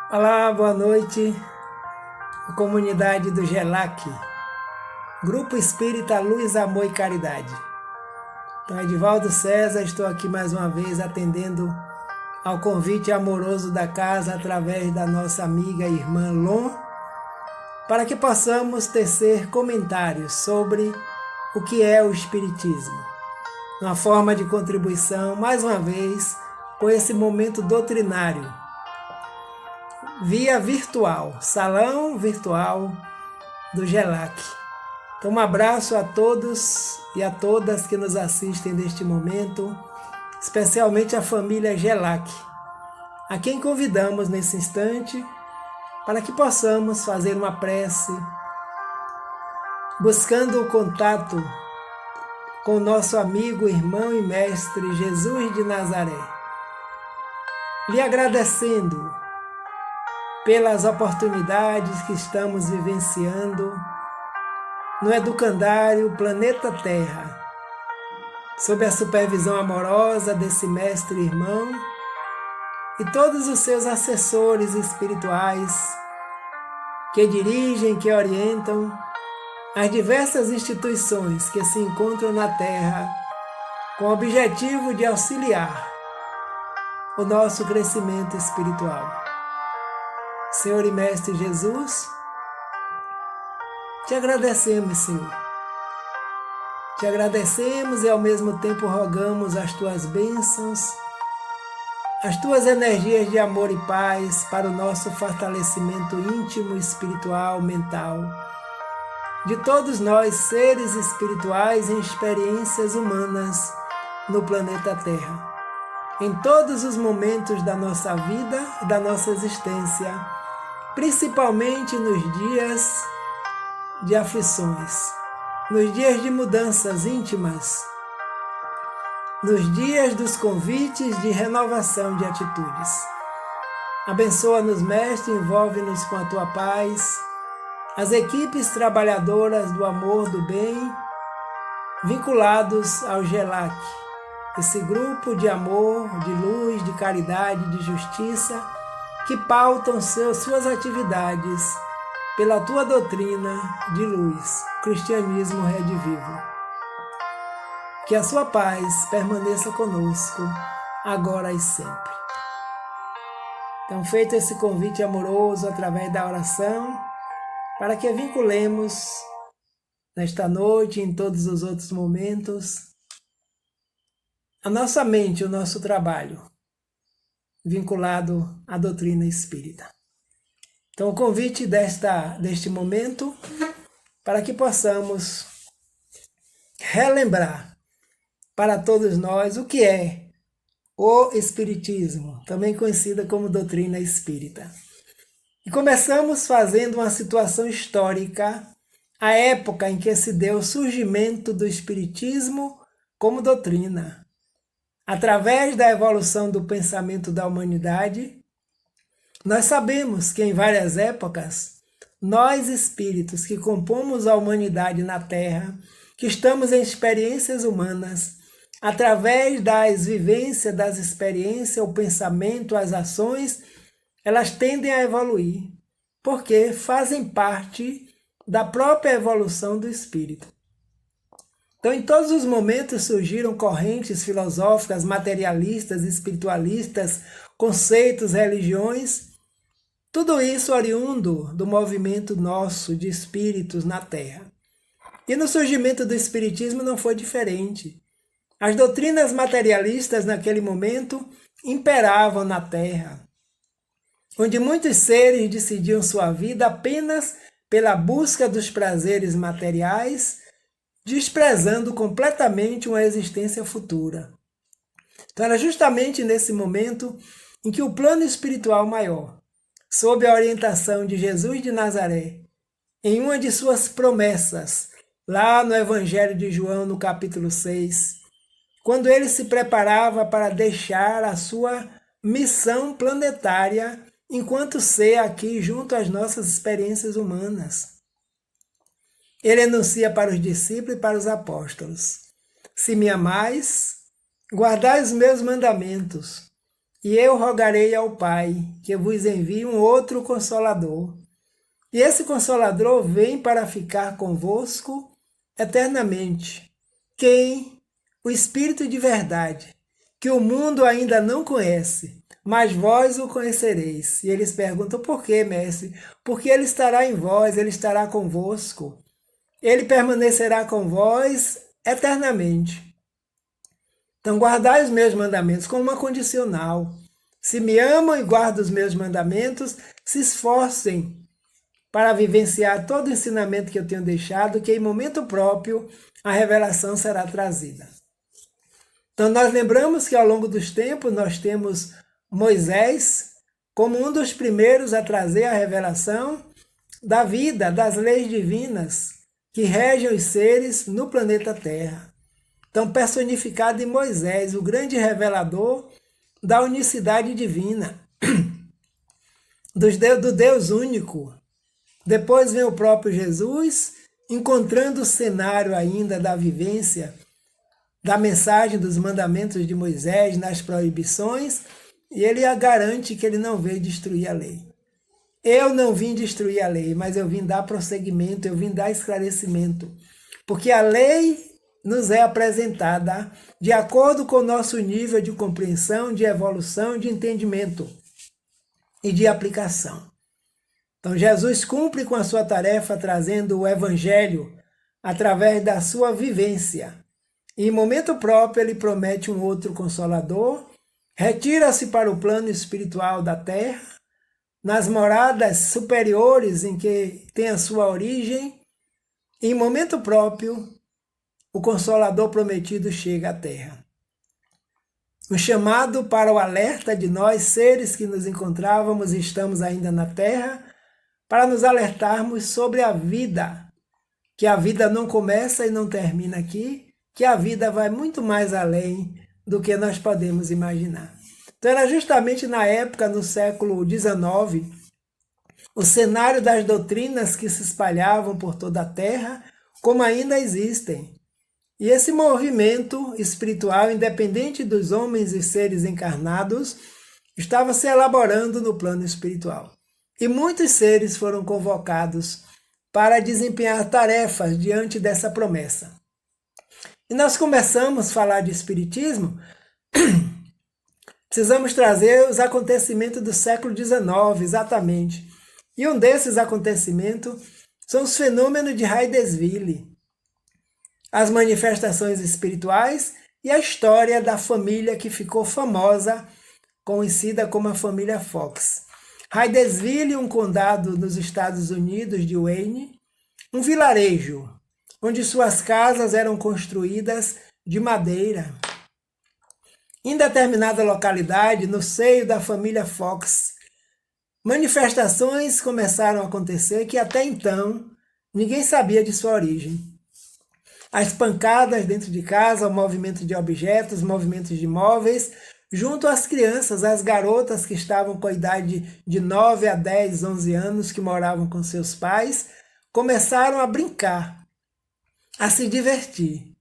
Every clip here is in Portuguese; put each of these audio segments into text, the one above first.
Olá, boa noite, comunidade do GELAC, Grupo Espírita Luz, Amor e Caridade. Então, Edivaldo César, estou aqui mais uma vez atendendo ao convite amoroso da casa através da nossa amiga e irmã Lon, para que possamos tecer comentários sobre o que é o Espiritismo. Uma forma de contribuição, mais uma vez, com esse momento doutrinário, via virtual, salão virtual do GELAC. Então, um abraço a todos e a todas que nos assistem neste momento, especialmente a família GELAC, a quem convidamos nesse instante para que possamos fazer uma prece, buscando o contato com o nosso amigo, irmão e mestre Jesus de Nazaré, lhe agradecendo pelas oportunidades que estamos vivenciando no educandário Planeta Terra, sob a supervisão amorosa desse mestre irmão e todos os seus assessores espirituais que dirigem, que orientam as diversas instituições que se encontram na Terra com o objetivo de auxiliar o nosso crescimento espiritual. Senhor e Mestre Jesus, te agradecemos, Senhor. Te agradecemos e ao mesmo tempo rogamos as tuas bênçãos, as tuas energias de amor e paz para o nosso fortalecimento íntimo, espiritual, mental, de todos nós, seres espirituais em experiências humanas no planeta Terra, em todos os momentos da nossa vida e da nossa existência, principalmente nos dias de aflições, nos dias de mudanças íntimas, nos dias dos convites de renovação de atitudes. Abençoa-nos, Mestre, envolve-nos com a tua paz, as equipes trabalhadoras do amor, do bem, vinculados ao GELAC, esse grupo de amor, de luz, de caridade, de justiça, que pautam suas atividades pela tua doutrina de luz, cristianismo redivivo. Que a sua paz permaneça conosco, agora e sempre. Então, feito esse convite amoroso através da oração, para que vinculemos nesta noite e em todos os outros momentos a nossa mente, o nosso trabalho, vinculado à doutrina espírita. Então, o convite deste momento para que possamos relembrar para todos nós o que é o Espiritismo, também conhecida como doutrina espírita. E começamos fazendo uma situação histórica, a época em que se deu o surgimento do Espiritismo como doutrina. Através da evolução do pensamento da humanidade, nós sabemos que em várias épocas, nós espíritos que compomos a humanidade na Terra, que estamos em experiências humanas, através das vivências, das experiências, o pensamento, as ações, elas tendem a evoluir, porque fazem parte da própria evolução do espírito. Então, em todos os momentos surgiram correntes filosóficas, materialistas, espiritualistas, conceitos, religiões, tudo isso oriundo do movimento nosso de espíritos na Terra. E no surgimento do Espiritismo não foi diferente. As doutrinas materialistas naquele momento imperavam na Terra, onde muitos seres decidiam sua vida apenas pela busca dos prazeres materiais, desprezando completamente uma existência futura. Então era justamente nesse momento em que o plano espiritual maior, sob a orientação de Jesus de Nazaré, em uma de suas promessas, lá no Evangelho de João, no capítulo 6, quando ele se preparava para deixar a sua missão planetária enquanto ser aqui junto às nossas experiências humanas. Ele anuncia para os discípulos e para os apóstolos: se me amais, guardai os meus mandamentos, E eu rogarei ao Pai que vos envie um outro Consolador. E esse Consolador vem para ficar convosco eternamente. Quem? O Espírito de verdade, que o mundo ainda não conhece, mas vós o conhecereis. E eles perguntam, por quê, mestre? Porque ele estará em vós, ele estará convosco. Ele permanecerá com vós eternamente. Então guardai os meus mandamentos como uma condicional. Se me amam e guardam os meus mandamentos, se esforcem para vivenciar todo o ensinamento que eu tenho deixado, que em momento próprio a revelação será trazida. Então nós lembramos que ao longo dos tempos nós temos Moisés como um dos primeiros a trazer a revelação da vida, das leis divinas que regem os seres no planeta Terra. Então personificado em Moisés, o grande revelador da unicidade divina, do Deus único. Depois vem o próprio Jesus, encontrando o cenário ainda da vivência, da mensagem dos mandamentos de Moisés nas proibições, e ele garante que ele não veio destruir a lei. Eu não vim destruir a lei, mas eu vim dar prosseguimento, eu vim dar esclarecimento. Porque a lei nos é apresentada de acordo com o nosso nível de compreensão, de evolução, de entendimento e de aplicação. Então Jesus cumpre com a sua tarefa trazendo o Evangelho através da sua vivência. E em momento próprio ele promete um outro Consolador, retira-se para o plano espiritual da terra, nas moradas superiores em que tem a sua origem, e em momento próprio o Consolador prometido chega à terra. Um chamado para o alerta de nós, seres que nos encontrávamos e estamos ainda na terra, para nos alertarmos sobre a vida, que a vida não começa e não termina aqui, que a vida vai muito mais além do que nós podemos imaginar. Então era justamente na época, no século XIX, o cenário das doutrinas que se espalhavam por toda a Terra, como ainda existem. E esse movimento espiritual, independente dos homens e seres encarnados, estava se elaborando no plano espiritual. E muitos seres foram convocados para desempenhar tarefas diante dessa promessa. E nós começamos a falar de espiritismo, precisamos trazer os acontecimentos do século XIX, exatamente. E um desses acontecimentos são os fenômenos de Hydesville, as manifestações espirituais e a história da família que ficou famosa, conhecida como a família Fox. Hydesville, um condado nos Estados Unidos de Wayne, um vilarejo onde suas casas eram construídas de madeira. Em determinada localidade, no seio da família Fox, manifestações começaram a acontecer que até então ninguém sabia de sua origem. As pancadas dentro de casa, o movimento de objetos, movimentos de móveis, junto às crianças, às garotas que estavam com a idade de 9 a 10, 11 anos, que moravam com seus pais, começaram a brincar, a se divertir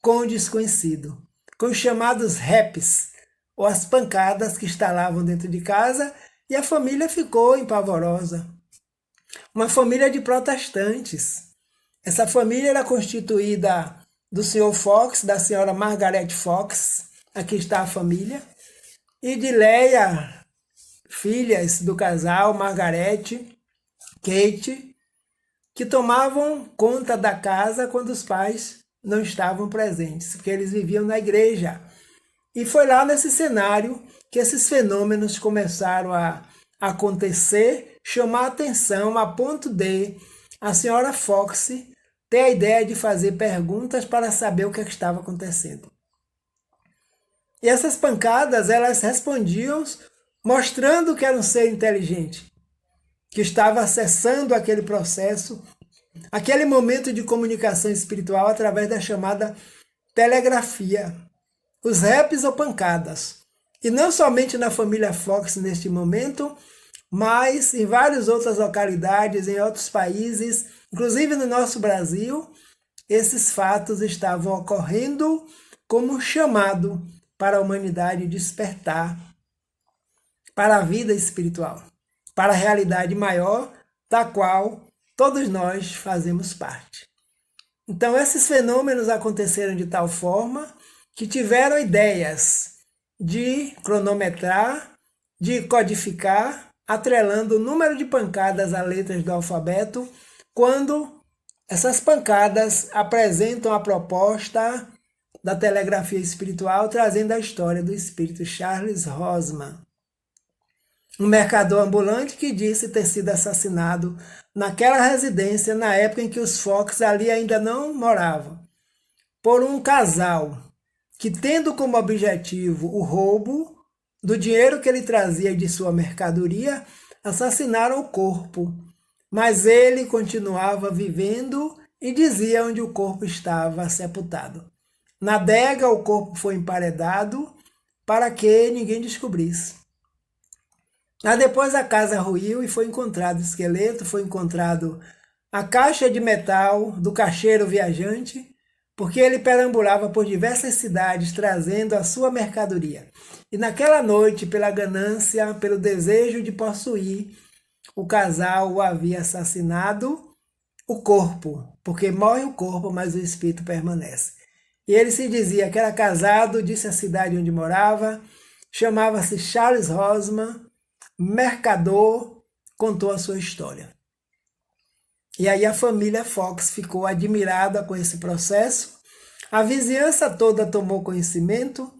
com o desconhecido, com os chamados raps, ou as pancadas que instalavam dentro de casa, e a família ficou empavorosa. Uma família de protestantes. Essa família era constituída do Sr. Fox, da senhora Margaret Fox, aqui está a família, e de Leia, filhas do casal, Margaret, Kate, que tomavam conta da casa quando os pais não estavam presentes, porque eles viviam na igreja. E foi lá nesse cenário que esses fenômenos começaram a acontecer, chamar a atenção a ponto de a senhora Fox ter a ideia de fazer perguntas para saber o que estava acontecendo. E essas pancadas, elas respondiam mostrando que era um ser inteligente, que estava acessando aquele processo, aquele momento de comunicação espiritual através da chamada telegrafia, os raps ou pancadas. E não somente na família Fox neste momento, mas em várias outras localidades, em outros países, inclusive no nosso Brasil, esses fatos estavam ocorrendo como um chamado para a humanidade despertar para a vida espiritual, para a realidade maior da qual todos nós fazemos parte. Então, esses fenômenos aconteceram de tal forma que tiveram ideias de cronometrar, de codificar, atrelando o número de pancadas a letras do alfabeto, quando essas pancadas apresentam a proposta da telegrafia espiritual, trazendo a história do espírito Charles Rosman, um mercador ambulante que disse ter sido assassinado naquela residência na época em que os Fox ali ainda não moravam, por um casal que, tendo como objetivo o roubo do dinheiro que ele trazia de sua mercadoria, assassinaram o corpo. Mas ele continuava vivendo e dizia onde o corpo estava sepultado. Na adega, o corpo foi emparedado para que ninguém descobrisse. Mas depois a casa ruiu e foi encontrado o esqueleto, foi encontrado a caixa de metal do caixeiro viajante, porque ele perambulava por diversas cidades trazendo a sua mercadoria. E naquela noite, pela ganância, pelo desejo de possuir, o casal o havia assassinado, o corpo, porque morre o corpo, mas o espírito permanece. E ele se dizia que era casado, disse a cidade onde morava, chamava-se Charles Rosman, mercador, contou a sua história. E aí a família Fox ficou admirada com esse processo, a vizinhança toda tomou conhecimento,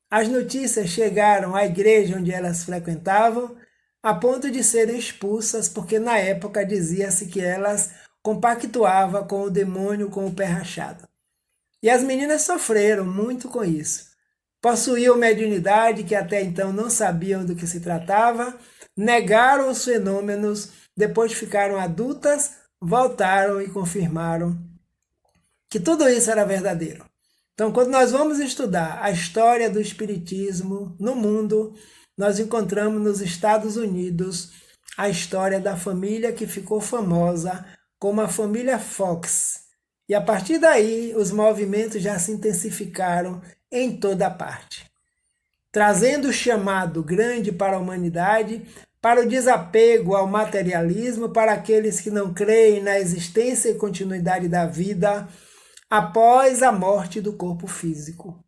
as notícias chegaram à igreja onde elas frequentavam, a ponto de serem expulsas, porque na época dizia-se que elas compactuavam com o demônio com o pé rachado. E as meninas sofreram muito com isso. Possuíam mediunidade que até então não sabiam do que se tratava, negaram os fenômenos, depois ficaram adultas, voltaram e confirmaram que tudo isso era verdadeiro. Então, quando nós vamos estudar a história do espiritismo no mundo, nós encontramos nos Estados Unidos a história da família que ficou famosa como a família Fox. E a partir daí, os movimentos já se intensificaram em toda parte, trazendo o chamado grande para a humanidade, para o desapego ao materialismo, para aqueles que não creem na existência e continuidade da vida após a morte do corpo físico.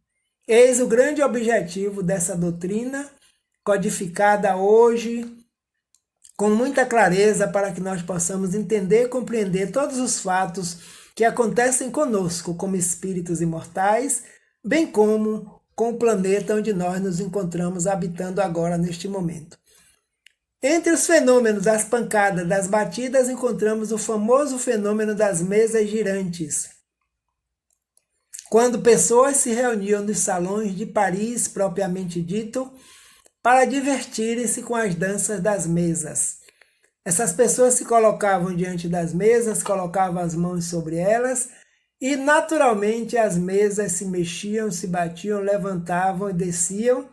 Eis o grande objetivo dessa doutrina, codificada hoje com muita clareza para que nós possamos entender e compreender todos os fatos que acontecem conosco como espíritos imortais, bem como com o planeta onde nós nos encontramos habitando agora neste momento. Entre os fenômenos das pancadas, das batidas, encontramos o famoso fenômeno das mesas girantes, quando pessoas se reuniam nos salões de Paris, propriamente dito, para divertirem-se com as danças das mesas. Essas pessoas se colocavam diante das mesas, colocavam as mãos sobre elas e, naturalmente, as mesas se mexiam, se batiam, levantavam e desciam,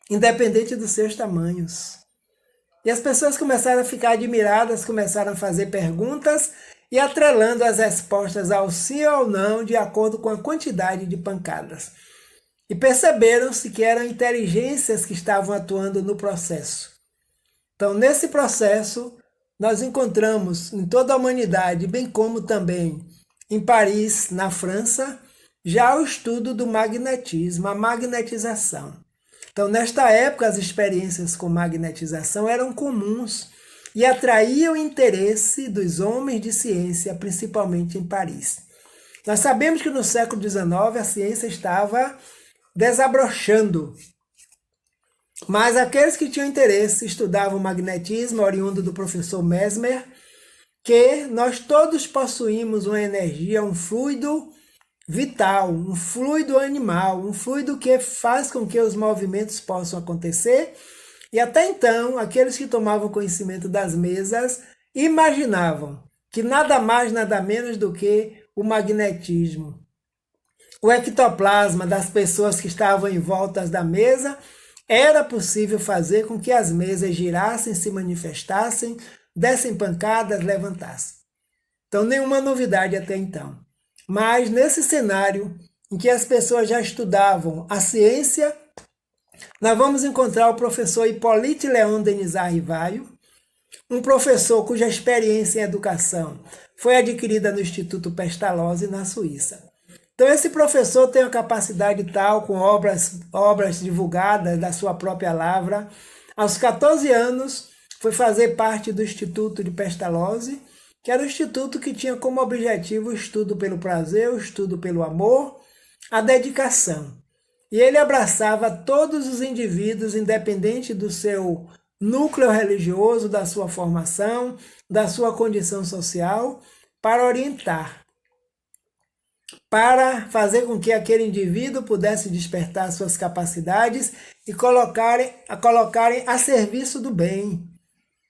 independente dos seus tamanhos. E as pessoas começaram a ficar admiradas, começaram a fazer perguntas e atrelando as respostas ao sim ou não de acordo com a quantidade de pancadas. E perceberam-se que eram inteligências que estavam atuando no processo. Então, nesse processo, nós encontramos em toda a humanidade, bem como também em Paris, na França, já o estudo do magnetismo, a magnetização. Então, nesta época, as experiências com magnetização eram comuns e atraíam o interesse dos homens de ciência, principalmente em Paris. Nós sabemos que no século XIX a ciência estava desabrochando, mas aqueles que tinham interesse estudavam o magnetismo, oriundo do professor Mesmer, que nós todos possuímos uma energia, um fluido vital, um fluido animal, um fluido que faz com que os movimentos possam acontecer. E até então, aqueles que tomavam conhecimento das mesas imaginavam que nada mais, nada menos do que o magnetismo, o ectoplasma das pessoas que estavam em volta da mesa, era possível fazer com que as mesas girassem, se manifestassem, dessem pancadas, levantassem. Então, nenhuma novidade até então. Mas nesse cenário em que as pessoas já estudavam a ciência, nós vamos encontrar o professor Hippolyte Léon Denisard Rivaio, um professor cuja experiência em educação foi adquirida no Instituto Pestalozzi, na Suíça. Então, esse professor tem uma capacidade tal, com obras divulgadas da sua própria lavra. Aos 14 anos, foi fazer parte do Instituto de Pestalozzi, que era um instituto que tinha como objetivo o estudo pelo prazer, o estudo pelo amor, a dedicação. E ele abraçava todos os indivíduos, independente do seu núcleo religioso, da sua formação, da sua condição social, para orientar, para fazer com que aquele indivíduo pudesse despertar suas capacidades e colocarem a serviço do bem.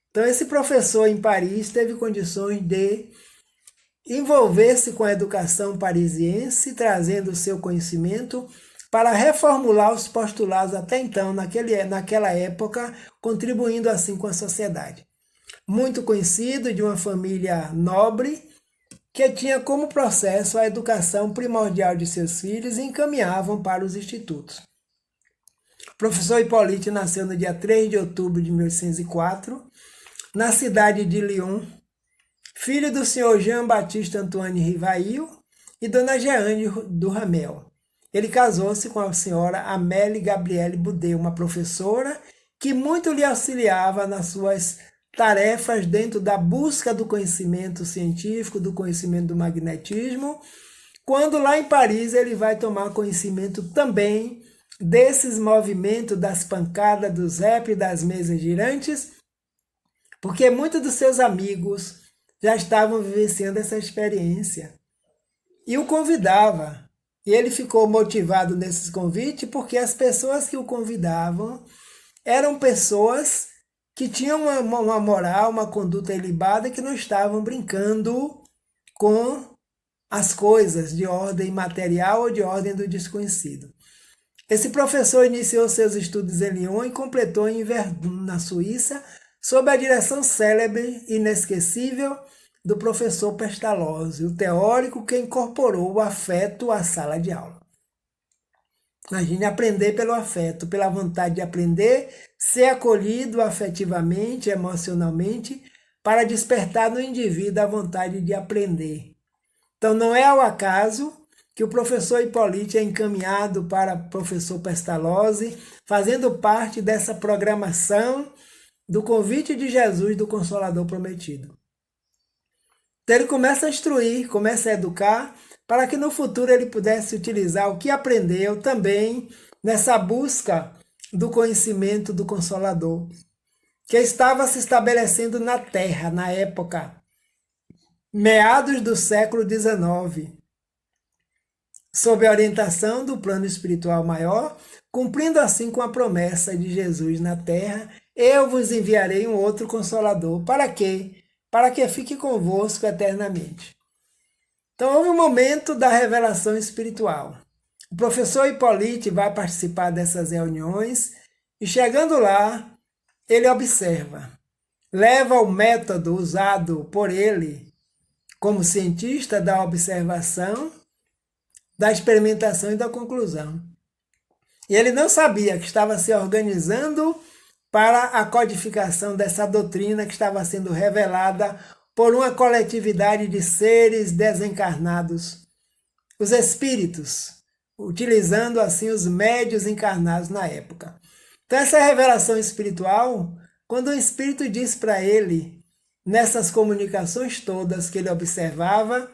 Então, esse professor em Paris teve condições de envolver-se com a educação parisiense, trazendo o seu conhecimento para reformular os postulados até então, naquela época, contribuindo assim com a sociedade. Muito conhecido, de uma família nobre, que tinha como processo a educação primordial de seus filhos e encaminhavam para os institutos. O professor Hippolyte nasceu no dia 3 de outubro de 1804, na cidade de Lyon, filho do senhor Jean-Baptiste Antoine Rivaio e dona Jeanne do Ramel. Ele casou-se com a senhora Amélie Gabrielle Boudet, uma professora que muito lhe auxiliava nas suas tarefas dentro da busca do conhecimento científico, do conhecimento do magnetismo, quando lá em Paris ele vai tomar conhecimento também desses movimentos das pancadas, dos rap, das mesas girantes, porque muitos dos seus amigos já estavam vivenciando essa experiência e o convidava. E ele ficou motivado nesses convites porque as pessoas que o convidavam eram pessoas que tinham uma moral, uma conduta ilibada, que não estavam brincando com as coisas de ordem material ou de ordem do desconhecido. Esse professor iniciou seus estudos em Lyon e completou em Verdun, na Suíça, sob a direção célebre e inesquecível do professor Pestalozzi, o teórico que incorporou o afeto à sala de aula. Imagine aprender pelo afeto, pela vontade de aprender, ser acolhido afetivamente, emocionalmente, para despertar no indivíduo a vontade de aprender. Então, não é ao acaso que o professor Hippolyte é encaminhado para o professor Pestalozzi, fazendo parte dessa programação do convite de Jesus do Consolador Prometido. Então, ele começa a instruir, começa a educar, para que no futuro ele pudesse utilizar o que aprendeu também nessa busca do conhecimento do Consolador, que estava se estabelecendo na Terra, na época, meados do século XIX, sob a orientação do plano espiritual maior, cumprindo assim com a promessa de Jesus na Terra: eu vos enviarei um outro Consolador. Para quê? Para que fique convosco eternamente. Então, houve um momento da revelação espiritual. O professor Hippolyte vai participar dessas reuniões e, chegando lá, ele observa, leva o método usado por ele como cientista da observação, da experimentação e da conclusão. E ele não sabia que estava se organizando para a codificação dessa doutrina que estava sendo revelada por uma coletividade de seres desencarnados, os espíritos, utilizando assim os médios encarnados na época. Então, essa revelação espiritual, quando o espírito diz para ele, nessas comunicações todas que ele observava,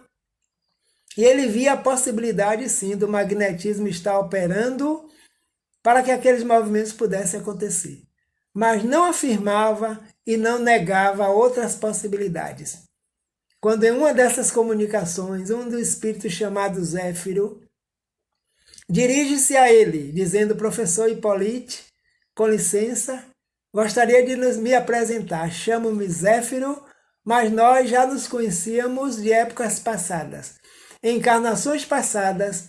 e ele via a possibilidade sim do magnetismo estar operando para que aqueles movimentos pudessem acontecer, mas não afirmava e não negava outras possibilidades. Quando em uma dessas comunicações, um dos espíritos chamado Zéfiro dirige-se a ele, dizendo: professor Hippolyte, com licença, gostaria de me apresentar. Chamo-me Zéfiro, mas nós já nos conhecíamos de épocas passadas. Em encarnações passadas,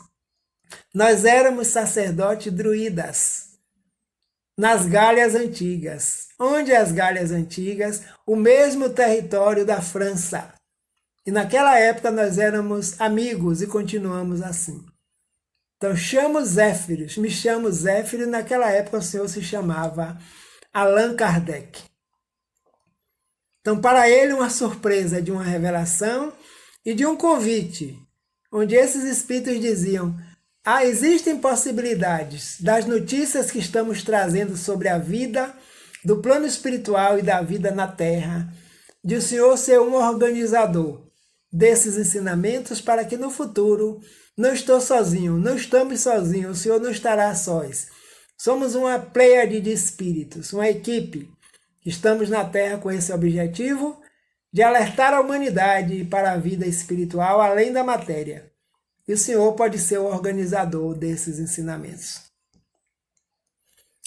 nós éramos sacerdotes druidas nas Galhas Antigas. Onde as Galhas Antigas? O mesmo território da França. E naquela época nós éramos amigos e continuamos assim. Então, me chamo Zéfiro, naquela época o senhor se chamava Allan Kardec. Então, para ele, uma surpresa de uma revelação e de um convite, onde esses espíritos diziam: existem possibilidades das notícias que estamos trazendo sobre a vida, do plano espiritual e da vida na Terra, de o senhor ser um organizador desses ensinamentos para que no futuro não estou sozinho, não estamos sozinhos, o senhor não estará sós. Somos uma pleiade de espíritos, uma equipe. Estamos na Terra com esse objetivo de alertar a humanidade para a vida espiritual além da matéria. E o senhor pode ser o organizador desses ensinamentos.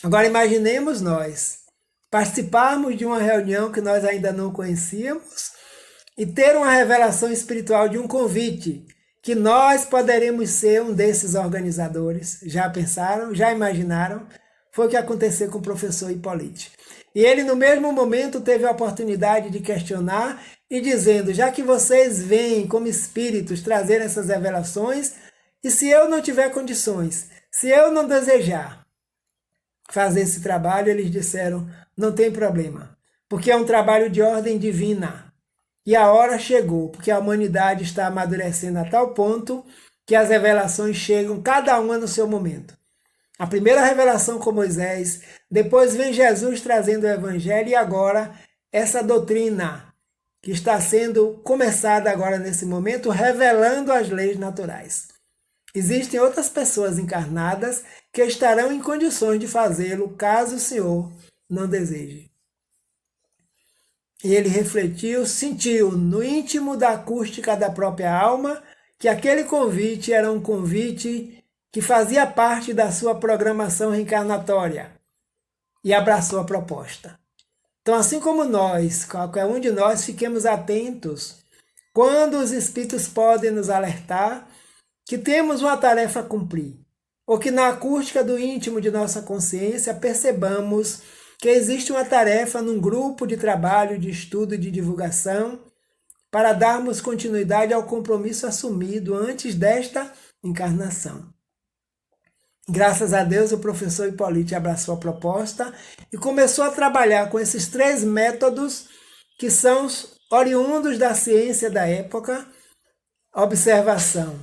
Agora imaginemos nós participarmos de uma reunião que nós ainda não conhecíamos e ter uma revelação espiritual de um convite, que nós poderemos ser um desses organizadores. Já pensaram? Já imaginaram? Foi o que aconteceu com o professor Hipólite. E ele, no mesmo momento, teve a oportunidade de questionar e dizendo: já que vocês vêm como espíritos trazer essas revelações, e se eu não tiver condições, se eu não desejar fazer esse trabalho, eles disseram: não tem problema, porque é um trabalho de ordem divina. E a hora chegou, porque a humanidade está amadurecendo a tal ponto que as revelações chegam cada uma no seu momento. A primeira revelação com Moisés, depois vem Jesus trazendo o Evangelho e agora essa doutrina que está sendo começada agora nesse momento, revelando as leis naturais. Existem outras pessoas encarnadas que estarão em condições de fazê-lo caso o Senhor não deseje. E ele refletiu, sentiu no íntimo da acústica da própria alma que aquele convite era um convite que fazia parte da sua programação reencarnatória e abraçou a proposta. Então, assim como nós, qualquer um de nós, fiquemos atentos quando os espíritos podem nos alertar que temos uma tarefa a cumprir, ou que na acústica do íntimo de nossa consciência percebamos que existe uma tarefa num grupo de trabalho, de estudo e de divulgação para darmos continuidade ao compromisso assumido antes desta encarnação. Graças a Deus, o professor Hipólite abraçou a proposta e começou a trabalhar com esses 3 métodos que são oriundos da ciência da época. Observação.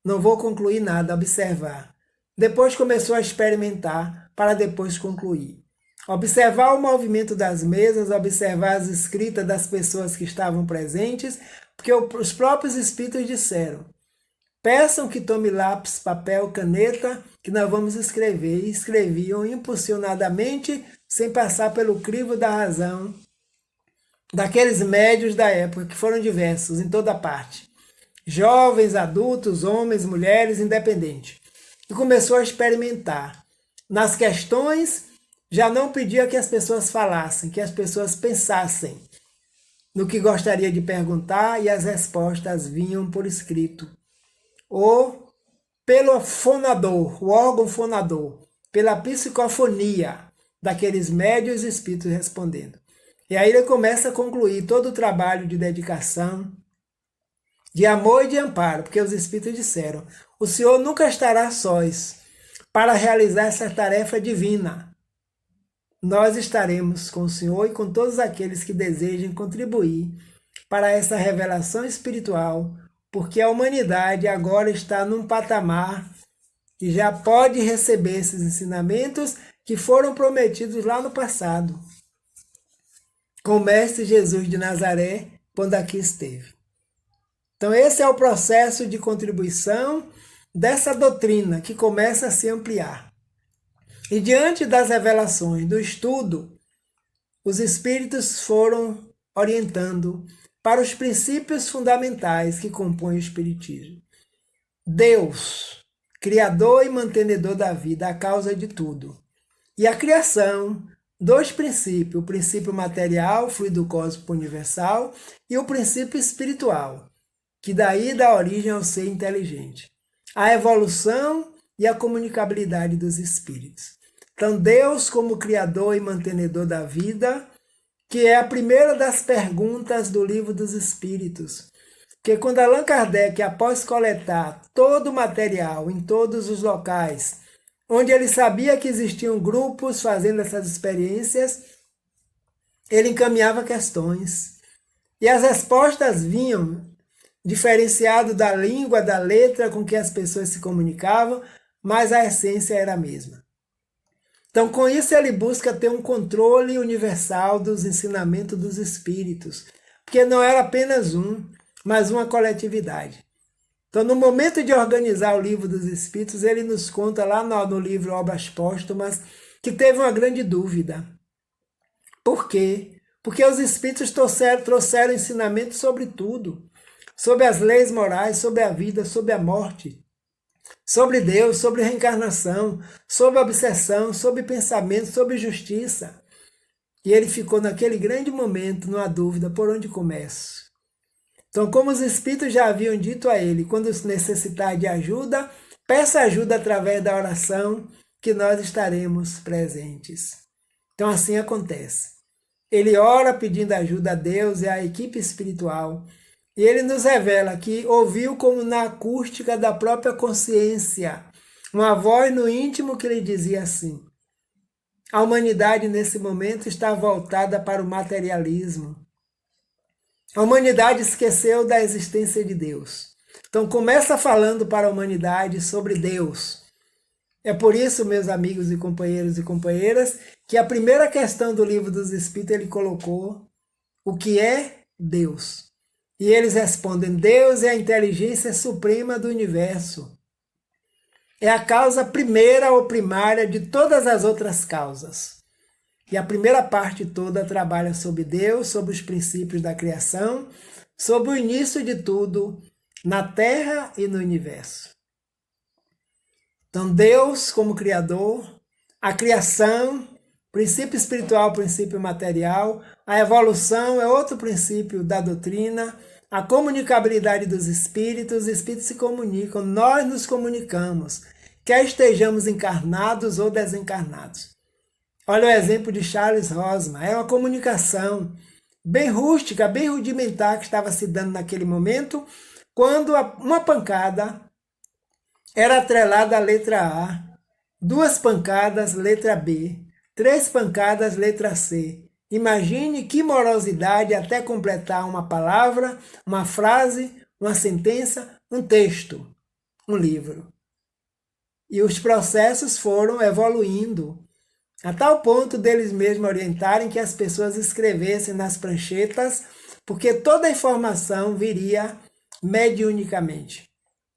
Não vou concluir nada, observar. Depois começou a experimentar para depois concluir. Observar o movimento das mesas, observar as escritas das pessoas que estavam presentes, porque os próprios espíritos disseram: peçam que tome lápis, papel, caneta, que nós vamos escrever. E escreviam impulsionadamente, sem passar pelo crivo da razão, daqueles médios da época, que foram diversos, em toda parte. Jovens, adultos, homens, mulheres, independente. E começou a experimentar. Nas questões, já não pedia que as pessoas falassem, que as pessoas pensassem no que gostaria de perguntar e as respostas vinham por escrito. Ou pelo fonador, o órgão fonador, pela psicofonia daqueles médios espíritos respondendo. E aí ele começa a concluir todo o trabalho de dedicação, de amor e de amparo, porque os espíritos disseram: o Senhor nunca estará sós para realizar essa tarefa divina. Nós estaremos com o Senhor e com todos aqueles que desejem contribuir para essa revelação espiritual, porque a humanidade agora está num patamar que já pode receber esses ensinamentos que foram prometidos lá no passado, com o Mestre Jesus de Nazaré, quando aqui esteve. Então esse é o processo de contribuição dessa doutrina que começa a se ampliar. E diante das revelações do estudo, os espíritos foram orientando para os princípios fundamentais que compõem o espiritismo. Deus, criador e mantenedor da vida, a causa de tudo. E a criação, 2 princípios, o princípio material, fluido cósmico universal, e o princípio espiritual, que daí dá origem ao ser inteligente. A evolução e a comunicabilidade dos espíritos. Então, Deus como criador e mantenedor da vida, que é a primeira das perguntas do Livro dos Espíritos. que quando Allan Kardec, após coletar todo o material em todos os locais, onde ele sabia que existiam grupos fazendo essas experiências, ele encaminhava questões. E as respostas vinham diferenciado da língua, da letra com que as pessoas se comunicavam, mas a essência era a mesma. Então, com isso, ele busca ter um controle universal dos ensinamentos dos espíritos, porque não era apenas um, mas uma coletividade. Então, no momento de organizar o livro dos Espíritos, ele nos conta lá no livro Obras Póstumas que teve uma grande dúvida. Por quê? Porque os Espíritos trouxeram ensinamentos sobre tudo, sobre as leis morais, sobre a vida, sobre a morte, sobre Deus, sobre reencarnação, sobre obsessão, sobre pensamento, sobre justiça. E ele ficou naquele grande momento, numa dúvida, por onde começo? Então, como os Espíritos já haviam dito a ele, quando necessitar de ajuda, peça ajuda através da oração, que nós estaremos presentes. Então, assim acontece. Ele ora pedindo ajuda a Deus e à equipe espiritual, e ele nos revela que ouviu como na acústica da própria consciência, uma voz no íntimo que lhe dizia assim: a humanidade nesse momento está voltada para o materialismo. A humanidade esqueceu da existência de Deus. Então começa falando para a humanidade sobre Deus. É por isso, meus amigos e companheiras, que a primeira questão do Livro dos Espíritos ele colocou: o que é Deus? E eles respondem: Deus é a inteligência suprema do universo. É a causa primeira ou primária de todas as outras causas. E a primeira parte toda trabalha sobre Deus, sobre os princípios da criação, sobre o início de tudo na Terra e no universo. Então, Deus como Criador, a criação, princípio espiritual, princípio material, a evolução é outro princípio da doutrina, a comunicabilidade dos espíritos, os espíritos se comunicam, nós nos comunicamos, quer estejamos encarnados ou desencarnados. Olha o exemplo de Charles Rosman, é uma comunicação bem rústica, bem rudimentar que estava se dando naquele momento, quando uma pancada era atrelada à letra A, 2 pancadas, letra B, 3 pancadas, letra C. Imagine que morosidade até completar uma palavra, uma frase, uma sentença, um texto, um livro. E os processos foram evoluindo, a tal ponto deles mesmos orientarem que as pessoas escrevessem nas pranchetas, porque toda a informação viria mediunicamente.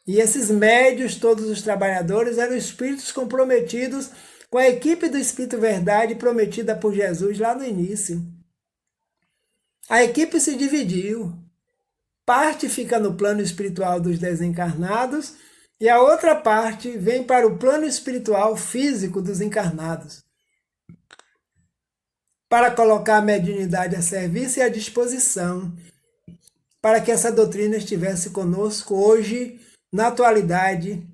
E esses médios, todos os trabalhadores, eram espíritos comprometidos com a equipe do Espírito Verdade prometida por Jesus lá no início. A equipe se dividiu. Parte fica no plano espiritual dos desencarnados e a outra parte vem para o plano espiritual físico dos encarnados, para colocar a mediunidade a serviço e à disposição, para que essa doutrina estivesse conosco hoje, na atualidade,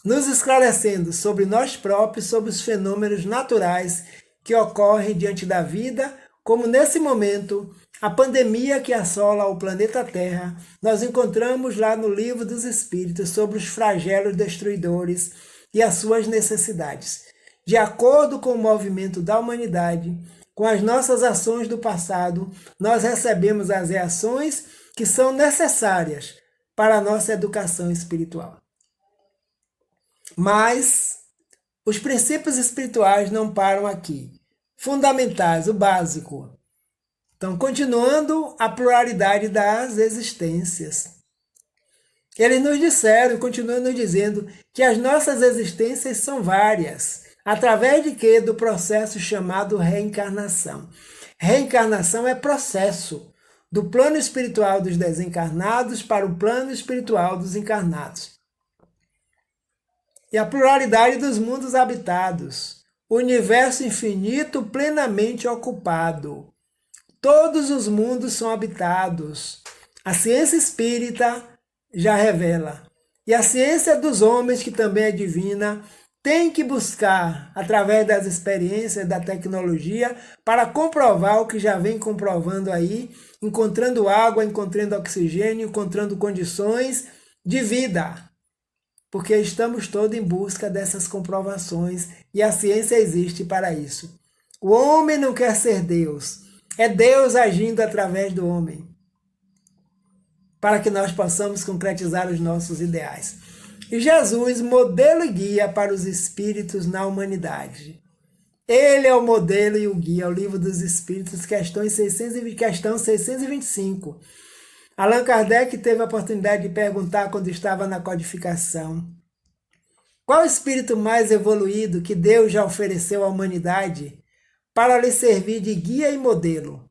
nos esclarecendo sobre nós próprios, sobre os fenômenos naturais que ocorrem diante da vida, como nesse momento, a pandemia que assola o planeta Terra. Nós encontramos lá no Livro dos Espíritos sobre os flagelos destruidores e as suas necessidades. De acordo com o movimento da humanidade, com as nossas ações do passado, nós recebemos as reações que são necessárias para a nossa educação espiritual. Mas os princípios espirituais não param aqui. Fundamentais, o básico. Então, continuando a pluralidade das existências. Eles nos disseram, continuam nos dizendo, que as nossas existências são várias. Através de quê? Do processo chamado reencarnação. Reencarnação é processo do plano espiritual dos desencarnados para o plano espiritual dos encarnados. E a pluralidade dos mundos habitados. O universo infinito plenamente ocupado. Todos os mundos são habitados. A ciência espírita já revela. E a ciência dos homens, que também é divina, tem que buscar, através das experiências da tecnologia, para comprovar o que já vem comprovando aí, encontrando água, encontrando oxigênio, encontrando condições de vida. Porque estamos todos em busca dessas comprovações e a ciência existe para isso. O homem não quer ser Deus, é Deus agindo através do homem, para que nós possamos concretizar os nossos ideais. E Jesus, modelo e guia para os espíritos na humanidade. Ele é o modelo e o guia, o Livro dos Espíritos, questão 625. Allan Kardec teve a oportunidade de perguntar quando estava na codificação: qual o espírito mais evoluído que Deus já ofereceu à humanidade para lhe servir de guia e modelo?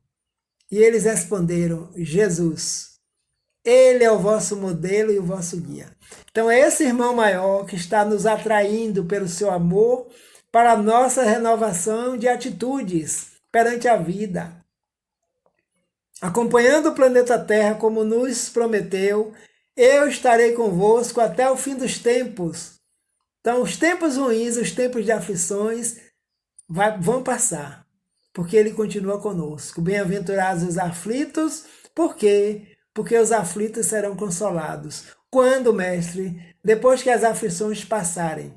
E eles responderam: Jesus. Ele é o vosso modelo e o vosso guia. Então é esse irmão maior que está nos atraindo pelo seu amor para a nossa renovação de atitudes perante a vida. Acompanhando o planeta Terra como nos prometeu, eu estarei convosco até o fim dos tempos. Então os tempos ruins, os tempos de aflições vão passar, porque ele continua conosco. Bem-aventurados os aflitos, por quê? Porque os aflitos serão consolados. Quando, mestre? Depois que as aflições passarem.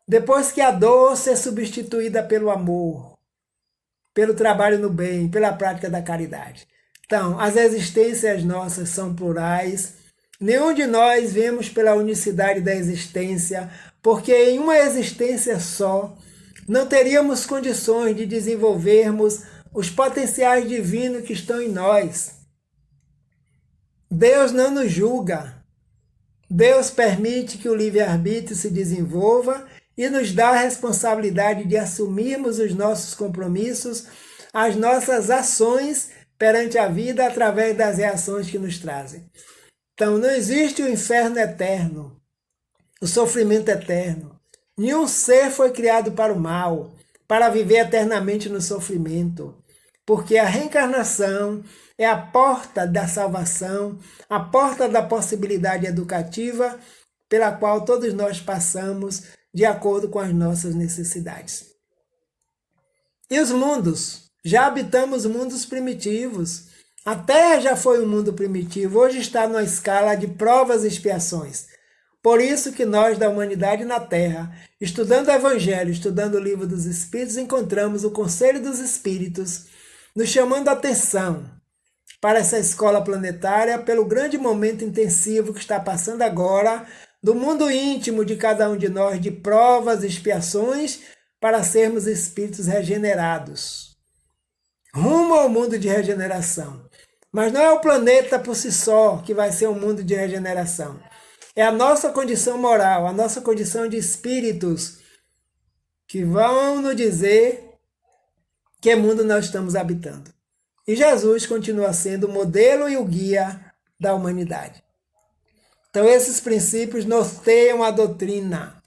Depois que a dor ser substituída pelo amor, pelo trabalho no bem, pela prática da caridade. Então, as existências nossas são plurais. Nenhum de nós vemos pela unicidade da existência, porque em uma existência só, não teríamos condições de desenvolvermos os potenciais divinos que estão em nós. Deus não nos julga. Deus permite que o livre-arbítrio se desenvolva e nos dá a responsabilidade de assumirmos os nossos compromissos, as nossas ações perante a vida através das reações que nos trazem. Então, não existe o inferno eterno, o sofrimento eterno. Nenhum ser foi criado para o mal, para viver eternamente no sofrimento, porque a reencarnação é a porta da salvação, a porta da possibilidade educativa pela qual todos nós passamos de acordo com as nossas necessidades. E os mundos? Já habitamos mundos primitivos. A Terra já foi um mundo primitivo, hoje está numa escala de provas e expiações. Por isso que nós da humanidade na Terra, estudando o Evangelho, estudando o Livro dos Espíritos, encontramos o Conselho dos Espíritos, nos chamando a atenção para essa escola planetária, pelo grande momento intensivo que está passando agora, do mundo íntimo de cada um de nós, de provas e expiações, para sermos espíritos regenerados, rumo ao mundo de regeneração. Mas não é o planeta por si só que vai ser um mundo de regeneração. É a nossa condição moral, a nossa condição de espíritos que vão nos dizer que mundo nós estamos habitando. E Jesus continua sendo o modelo e o guia da humanidade. Então esses princípios norteiam a doutrina.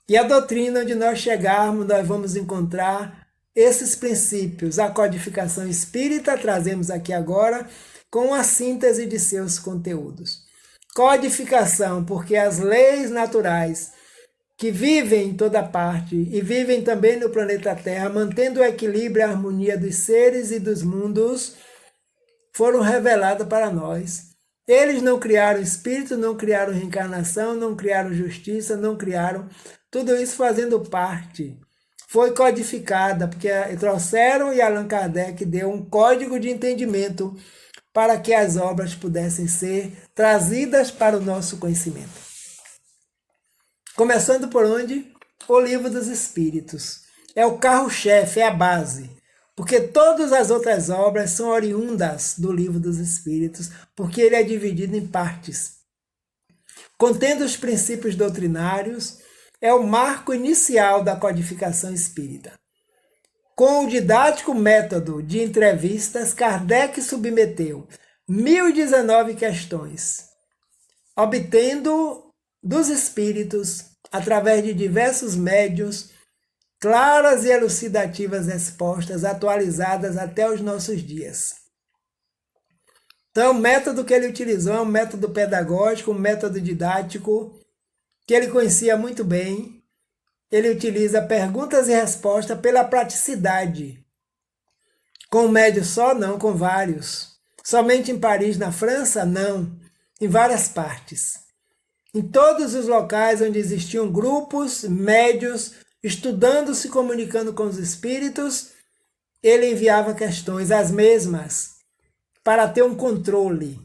E a doutrina onde nós chegarmos, nós vamos encontrar esses princípios. A codificação espírita, trazemos aqui agora, com a síntese de seus conteúdos. Codificação, porque as leis naturais que vivem em toda parte e vivem também no planeta Terra, mantendo o equilíbrio e a harmonia dos seres e dos mundos, foram reveladas para nós. Eles não criaram espírito, não criaram reencarnação, não criaram justiça, não criaram tudo isso fazendo parte. Foi codificada, porque trouxeram e Allan Kardec deu um código de entendimento para que as obras pudessem ser trazidas para o nosso conhecimento. Começando por onde? O Livro dos Espíritos. É o carro-chefe, é a base. Porque todas as outras obras são oriundas do Livro dos Espíritos, porque ele é dividido em partes. Contendo os princípios doutrinários, é o marco inicial da codificação espírita. Com o didático método de entrevistas, Kardec submeteu 1019 questões, obtendo dos espíritos, através de diversos médiuns, claras e elucidativas respostas atualizadas até os nossos dias. Então, o método que ele utilizou é um método pedagógico, um método didático, que ele conhecia muito bem. ele utiliza perguntas e respostas pela praticidade. Com um médio só? Não, com vários. Somente em Paris, na França? Não. Em várias partes. Em todos os locais onde existiam grupos, médios, estudando, se comunicando com os espíritos, ele enviava questões, as mesmas, para ter um controle,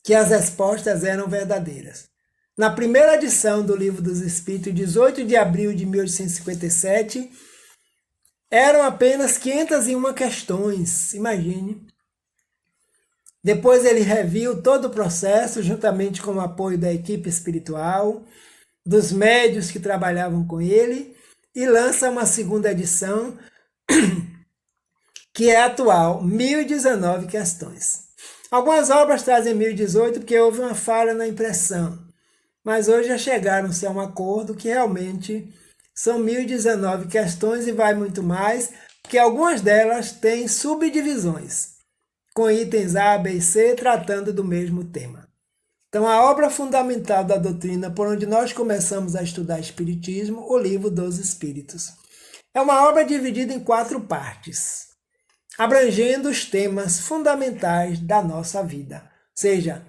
que as respostas eram verdadeiras. Na primeira edição do Livro dos Espíritos, 18 de abril de 1857, eram apenas 501 questões, imagine. Depois ele reviu todo o processo, juntamente com o apoio da equipe espiritual, dos médios que trabalhavam com ele, e lança uma segunda edição, que é atual, 1019 questões. Algumas obras trazem 1018 porque houve uma falha na impressão, mas hoje já chegaram-se a um acordo que realmente são 1019 questões e vai muito mais, porque algumas delas têm subdivisões, com itens A, B e C tratando do mesmo tema. Então, a obra fundamental da doutrina por onde nós começamos a estudar Espiritismo, o Livro dos Espíritos. É uma obra dividida em 4 partes, abrangendo os temas fundamentais da nossa vida. Ou seja,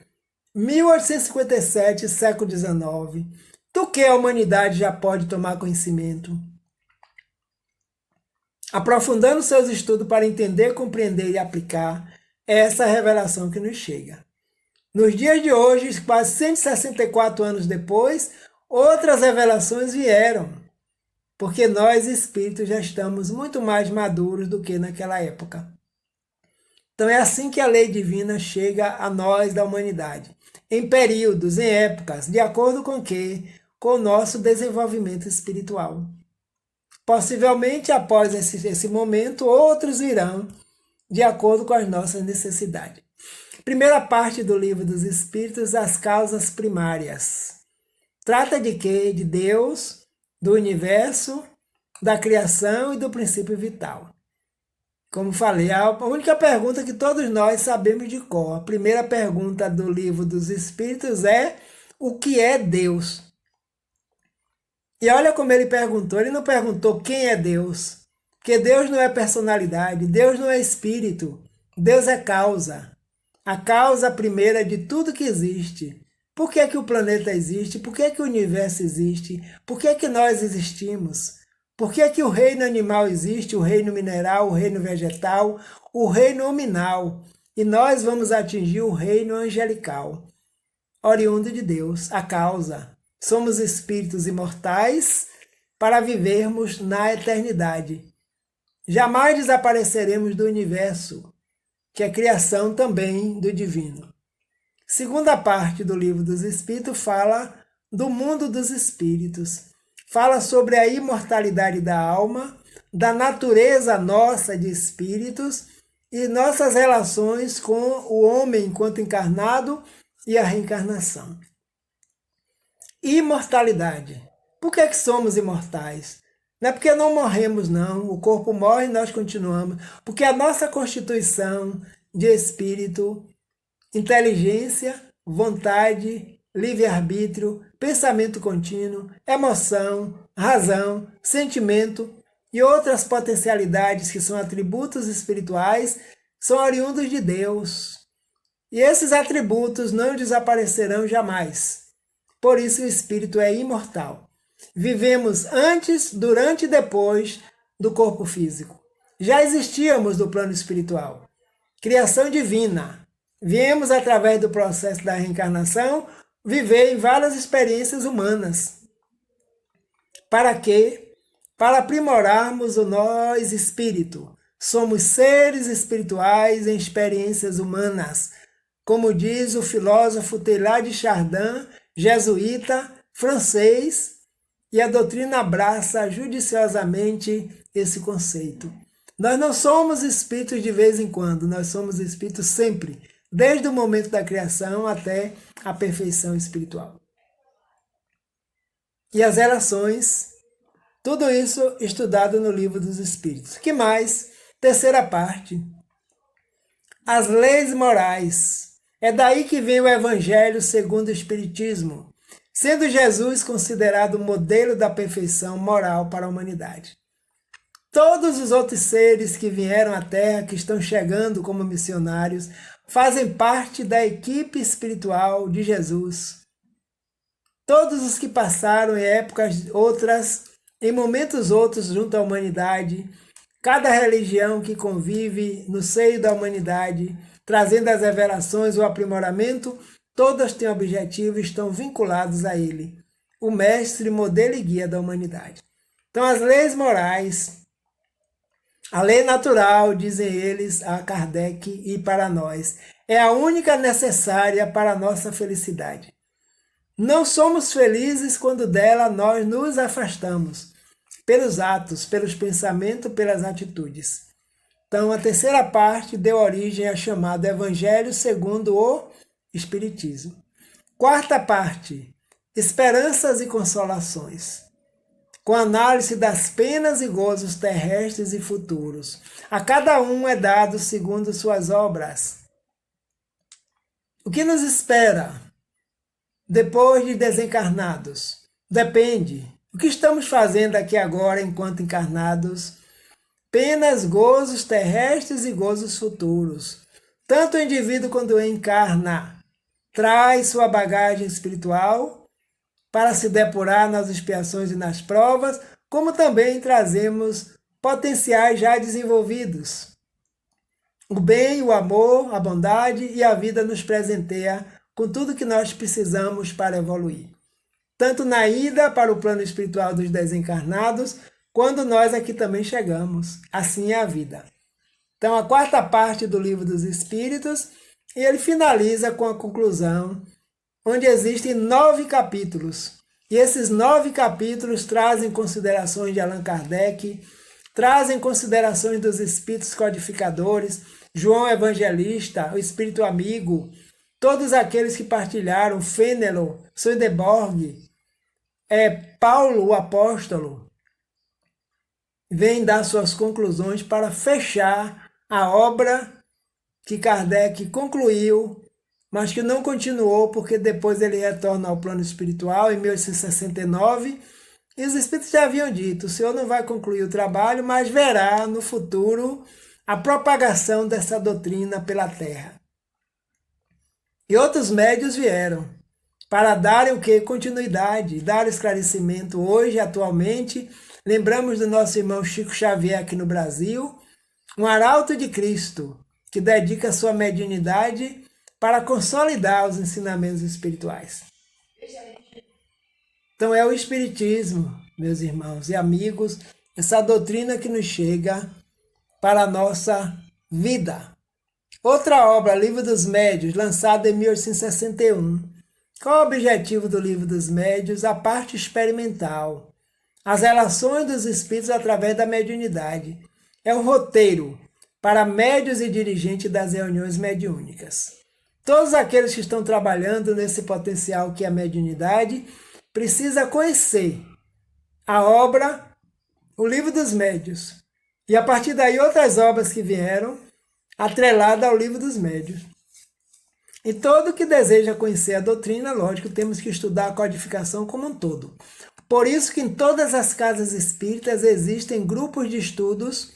1857, século XIX, do que a humanidade já pode tomar conhecimento, aprofundando seus estudos para entender, compreender e aplicar essa revelação que nos chega. Nos dias de hoje, quase 164 anos depois, outras revelações vieram, porque nós, espíritos, já estamos muito mais maduros do que naquela época. Então é assim que a lei divina chega a nós da humanidade, em períodos, em épocas, de acordo com o nosso desenvolvimento espiritual. Possivelmente, após esse momento, outros virão, de acordo com as nossas necessidades. Primeira parte do Livro dos Espíritos, as causas primárias. Trata de quê? De Deus, do universo, da criação e do princípio vital. Como falei, a única pergunta que todos nós sabemos de cor. A primeira pergunta do Livro dos Espíritos é: o que é Deus? E olha como ele perguntou. Ele não perguntou quem é Deus, porque Deus não é personalidade, Deus não é espírito, Deus é causa. A causa primeira de tudo que existe. Por que o planeta existe? Por que o universo existe? Por que nós existimos? Por que o reino animal existe, o reino mineral, o reino vegetal, o reino hominal? E nós vamos atingir o reino angelical, oriundo de Deus, a causa. Somos espíritos imortais para vivermos na eternidade. Jamais desapareceremos do universo, que é criação também do divino. Segunda parte do Livro dos Espíritos fala do mundo dos espíritos. Fala sobre a imortalidade da alma, da natureza nossa de espíritos e nossas relações com o homem enquanto encarnado e a reencarnação. Imortalidade. Por que somos imortais? Não é porque não morremos, não. O corpo morre e nós continuamos. Porque a nossa constituição de espírito, inteligência, vontade, livre-arbítrio, pensamento contínuo, emoção, razão, sentimento e outras potencialidades que são atributos espirituais são oriundos de Deus. E esses atributos não desaparecerão jamais. Por isso o espírito é imortal. Vivemos antes, durante e depois do corpo físico. Já existíamos no plano espiritual. Criação divina. Viemos, através do processo da reencarnação, viver em várias experiências humanas. Para quê? Para aprimorarmos o nós espírito. Somos seres espirituais em experiências humanas. Como diz o filósofo Teilhard de Chardin, jesuíta, francês, e a doutrina abraça judiciosamente esse conceito. Nós não somos espíritos de vez em quando, nós somos espíritos sempre, desde o momento da criação até a perfeição espiritual. E as relações, tudo isso estudado no Livro dos Espíritos. Que mais? Terceira parte. As leis morais. É daí que vem o Evangelho segundo o Espiritismo. sendo Jesus considerado o modelo da perfeição moral para a humanidade. Todos os outros seres que vieram à Terra, que estão chegando como missionários, fazem parte da equipe espiritual de Jesus. Todos os que passaram em épocas outras, em momentos outros junto à humanidade, cada religião que convive no seio da humanidade, trazendo as revelações, o aprimoramento, todas têm objetivo e estão vinculados a ele, o mestre, modelo e guia da humanidade. Então, as leis morais, a lei natural, dizem eles a Kardec e para nós, é a única necessária para a nossa felicidade. Não somos felizes quando dela nós nos afastamos, pelos atos, pelos pensamentos, pelas atitudes. Então, a terceira parte deu origem ao chamado Evangelho segundo o Espiritismo. Quarta parte, esperanças e consolações, com análise das penas e gozos terrestres e futuros. A cada um é dado segundo suas obras. O que nos espera depois de desencarnados? Depende. O que estamos fazendo aqui agora enquanto encarnados? Penas, gozos terrestres e gozos futuros. Tanto o indivíduo quando encarna traz sua bagagem espiritual para se depurar nas expiações e nas provas, como também trazemos potenciais já desenvolvidos. O bem, o amor, a bondade e a vida nos presenteia com tudo que nós precisamos para evoluir. Tanto na ida para o plano espiritual dos desencarnados, quando nós aqui também chegamos. Assim é a vida. Então, a quarta parte do Livro dos Espíritos, e ele finaliza com a conclusão, onde existem 9 capítulos. E esses 9 capítulos trazem considerações de Allan Kardec, trazem considerações dos espíritos codificadores, João Evangelista, o Espírito Amigo, todos aqueles que partilharam, Fénelon, Swedenborg, Paulo, o Apóstolo, vem dar suas conclusões para fechar a obra que Kardec concluiu, mas que não continuou, porque depois ele retorna ao plano espiritual em 1869, e os espíritos já haviam dito, o senhor não vai concluir o trabalho, mas verá no futuro a propagação dessa doutrina pela Terra. E outros médios vieram para darem o que? Continuidade, dar esclarecimento. Hoje, atualmente, lembramos do nosso irmão Chico Xavier aqui no Brasil, um arauto de Cristo, que dedica sua mediunidade para consolidar os ensinamentos espirituais. Então é o Espiritismo, meus irmãos e amigos, essa doutrina que nos chega para a nossa vida. Outra obra, Livro dos Médios, lançada em 1861. Qual o objetivo do Livro dos Médios? A parte experimental. As relações dos espíritos através da mediunidade. É um roteiro para médios e dirigentes das reuniões mediúnicas. Todos aqueles que estão trabalhando nesse potencial que é a mediunidade precisam conhecer a obra, o Livro dos Médios. E a partir daí outras obras que vieram atreladas ao Livro dos Médios. E todo que deseja conhecer a doutrina, lógico, temos que estudar a codificação como um todo. Por isso que em todas as casas espíritas existem grupos de estudos,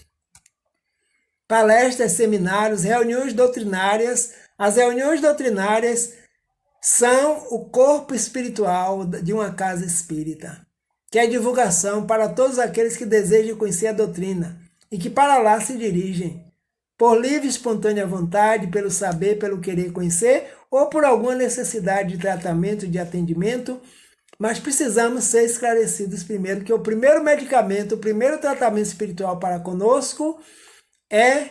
palestras, seminários, reuniões doutrinárias. As reuniões doutrinárias são o corpo espiritual de uma casa espírita, que é divulgação para todos aqueles que desejam conhecer a doutrina e que para lá se dirigem, por livre e espontânea vontade, pelo saber, pelo querer conhecer, ou por alguma necessidade de tratamento, de atendimento, mas precisamos ser esclarecidos primeiro, que o primeiro medicamento, o primeiro tratamento espiritual para conosco é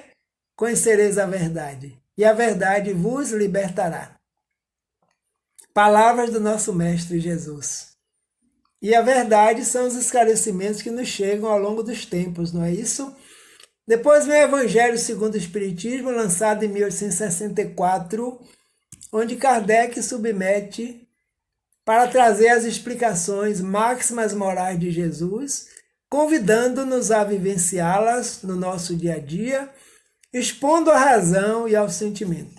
conhecereis a verdade, e a verdade vos libertará. Palavras do nosso Mestre Jesus. E a verdade são os esclarecimentos que nos chegam ao longo dos tempos, não é isso? Depois vem o Evangelho segundo o Espiritismo, lançado em 1864, onde Kardec submete para trazer as explicações máximas morais de Jesus, convidando-nos a vivenciá-las no nosso dia a dia, expondo a razão e ao sentimento.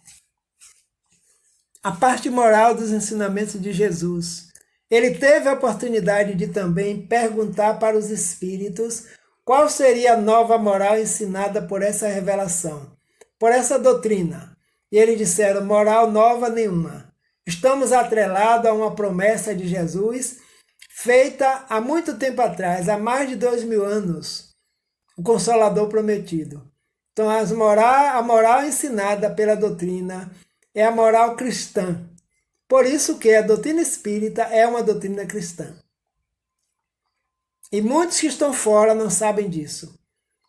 A parte moral dos ensinamentos de Jesus. ele teve a oportunidade de também perguntar para os espíritos qual seria a nova moral ensinada por essa revelação, por essa doutrina. E eles disseram: moral nova nenhuma. Estamos atrelados a uma promessa de Jesus feita há muito tempo atrás, há mais de 2000 anos, o Consolador prometido. Então, a moral ensinada pela doutrina é a moral cristã. Por isso que a doutrina espírita é uma doutrina cristã. E muitos que estão fora não sabem disso,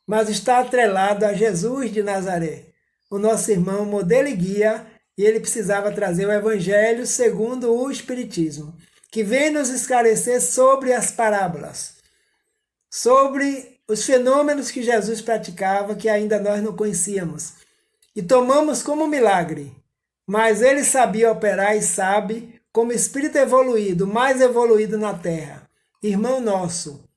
mas está atrelado a Jesus de Nazaré, o nosso irmão modelo e guia, e ele precisava trazer o Evangelho segundo o Espiritismo, que vem nos esclarecer sobre as parábolas, sobre os fenômenos que Jesus praticava, que ainda nós não conhecíamos, e tomamos como milagre, mas ele sabia operar e sabe, como espírito evoluído, mais evoluído na Terra, irmão nosso,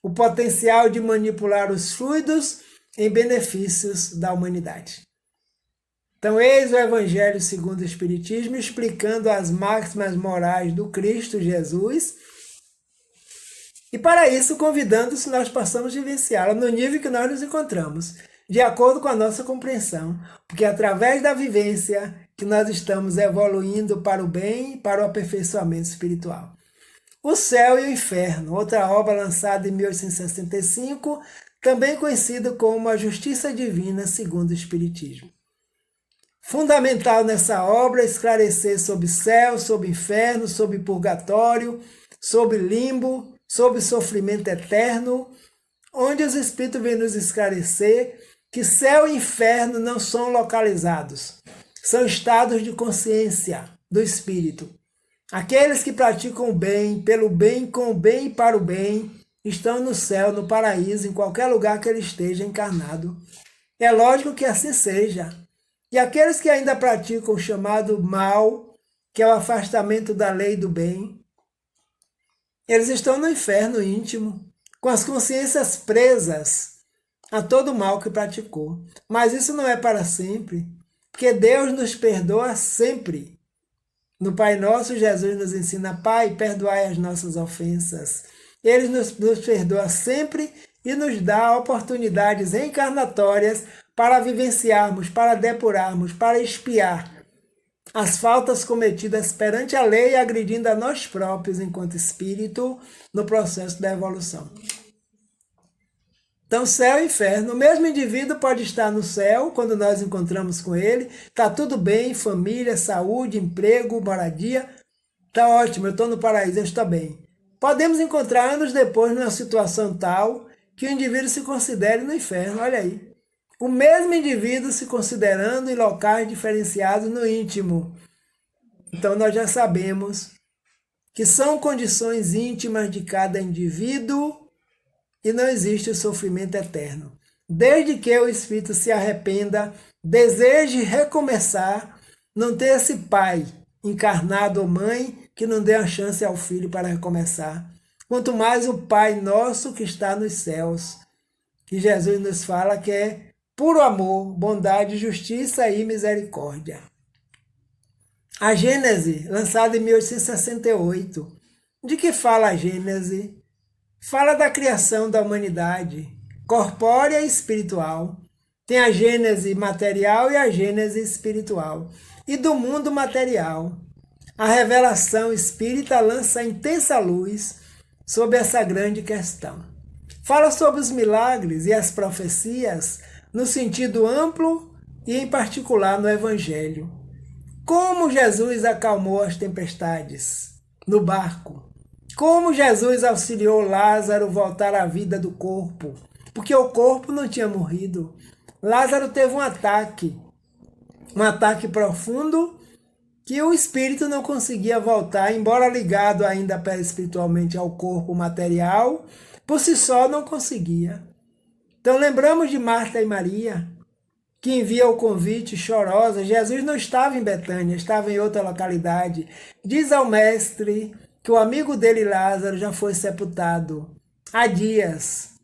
o potencial de manipular os fluidos em benefícios da humanidade. Então, eis o Evangelho segundo o Espiritismo, explicando as máximas morais do Cristo Jesus, e para isso convidando se nós possamos vivenciá-la no nível que nós nos encontramos, de acordo com a nossa compreensão, porque é através da vivência que nós estamos evoluindo para o bem e para o aperfeiçoamento espiritual. O Céu e o Inferno, outra obra lançada em 1865, também conhecida como A Justiça Divina segundo o Espiritismo. Fundamental nessa obra é esclarecer sobre céu, sobre inferno, sobre purgatório, sobre limbo, sobre sofrimento eterno, onde os Espíritos vêm nos esclarecer que céu e inferno não são localizados, são estados de consciência do Espírito. Aqueles que praticam o bem, pelo bem, com o bem e para o bem, estão no céu, no paraíso, em qualquer lugar que ele esteja encarnado. É lógico que assim seja. E aqueles que ainda praticam o chamado mal, que é o afastamento da lei do bem, eles estão no inferno íntimo, com as consciências presas a todo o mal que praticou. Mas isso não é para sempre, porque Deus nos perdoa sempre. No Pai Nosso, Jesus nos ensina: Pai, perdoai as nossas ofensas. Ele nos perdoa sempre e nos dá oportunidades reencarnatórias para vivenciarmos, para depurarmos, para expiar as faltas cometidas perante a lei, agredindo a nós próprios enquanto espírito no processo da evolução. Então, céu e inferno. O mesmo indivíduo pode estar no céu, quando nós encontramos com ele, está tudo bem, família, saúde, emprego, moradia, está ótimo, eu estou no paraíso, eu estou bem. Podemos encontrar anos depois numa situação tal que o indivíduo se considere no inferno, olha aí. O mesmo indivíduo se considerando em locais diferenciados no íntimo. Então nós já sabemos que são condições íntimas de cada indivíduo e não existe o sofrimento eterno. Desde que o espírito se arrependa, deseje recomeçar, não ter esse pai encarnado ou mãe que não dê a chance ao filho para recomeçar. Quanto mais o Pai nosso que está nos céus, que Jesus nos fala que é puro amor, bondade, justiça e misericórdia. A Gênese, lançada em 1868. De que fala a Gênese? Fala da criação da humanidade, corpórea e espiritual. Tem a Gênese material e a Gênese espiritual. E do mundo material, a revelação espírita lança intensa luz sobre essa grande questão. Fala sobre os milagres e as profecias no sentido amplo e em particular no Evangelho. Como Jesus acalmou as tempestades no barco. Como Jesus auxiliou Lázaro voltar à vida do corpo. Porque o corpo não tinha morrido. Lázaro teve um ataque profundo que o espírito não conseguia voltar, embora ligado ainda perispiritualmente ao corpo material, por si só não conseguia. Então lembramos de Marta e Maria, que envia o convite chorosa. Jesus não estava em Betânia, estava em outra localidade. Diz ao mestre que o amigo dele, Lázaro, já foi sepultado há dias.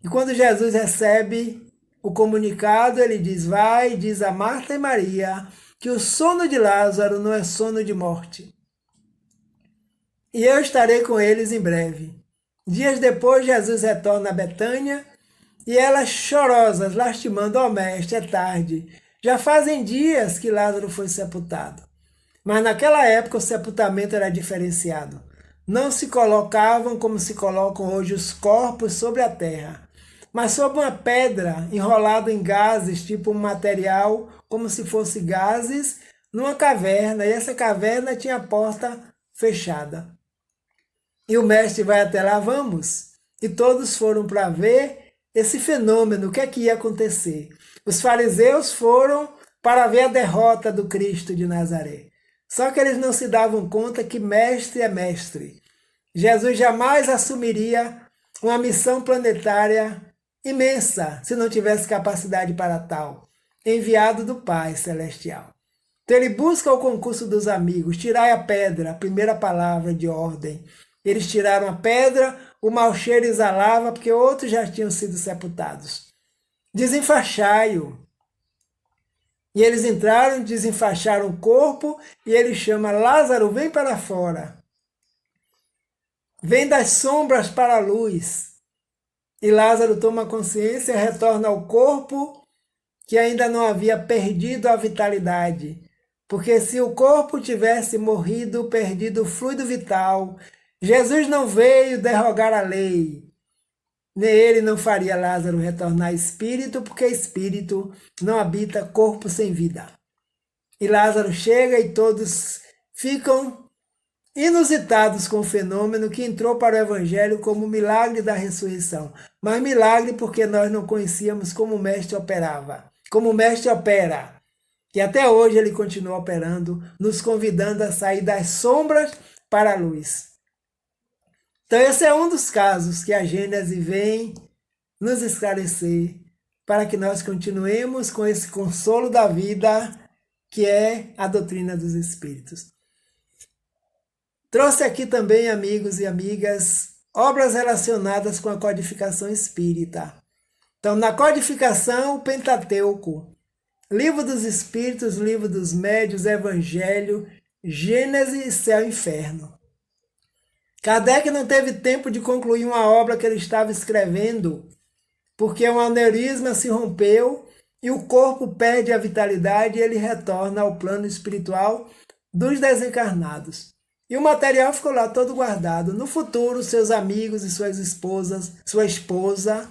E quando Jesus recebe o comunicado, ele diz: vai, diz a Marta e Maria, que o sono de Lázaro não é sono de morte. e eu estarei com eles em breve. Dias depois, Jesus retorna a Betânia, e elas chorosas, lastimando: ó mestre, é tarde. Já fazem dias que Lázaro foi sepultado. Mas naquela época o sepultamento era diferenciado. Não se colocavam como se colocam hoje os corpos sobre a terra, mas sobre uma pedra enrolado em gases, tipo um material, como se fosse gases, numa caverna, e essa caverna tinha a porta fechada. E o mestre vai até lá, vamos. E todos foram para ver esse fenômeno, o que é que ia acontecer. Os fariseus foram para ver a derrota do Cristo de Nazaré. Só que eles não se davam conta que mestre é mestre. Jesus jamais assumiria uma missão planetária imensa se não tivesse capacidade para tal, enviado do Pai Celestial. Então ele busca o concurso dos amigos: tirai a pedra, a primeira palavra de ordem. Eles tiraram a pedra, o mau cheiro exalava, porque outros já tinham sido sepultados. Desenfaixai-o. E eles entraram, desenfaixaram o corpo, e ele chama: Lázaro, vem para fora. Vem das sombras para a luz. E Lázaro toma consciência, retorna ao corpo, que ainda não havia perdido a vitalidade. Porque se o corpo tivesse morrido, perdido o fluido vital, Jesus não veio derrogar a lei. Nem ele não faria Lázaro retornar espírito, porque espírito não habita corpo sem vida. E Lázaro chega e todos ficam inusitados com o fenômeno que entrou para o Evangelho como milagre da ressurreição. Mas milagre porque nós não conhecíamos como o Mestre operava. Como o Mestre opera. E até hoje ele continua operando, nos convidando a sair das sombras para a luz. Então esse é um dos casos que a Gênese vem nos esclarecer para que nós continuemos com esse consolo da vida que é a doutrina dos Espíritos. Trouxe aqui também, amigos e amigas, obras relacionadas com a codificação espírita. Então, na codificação, o Pentateuco, Livro dos Espíritos, Livro dos Médiuns, Evangelho, Gênese, Céu e Inferno. Kardec não teve tempo de concluir uma obra que ele estava escrevendo, porque um aneurisma se rompeu e o corpo perde a vitalidade e ele retorna ao plano espiritual dos desencarnados. E o material ficou lá todo guardado. No futuro, seus amigos e suas esposas, sua esposa,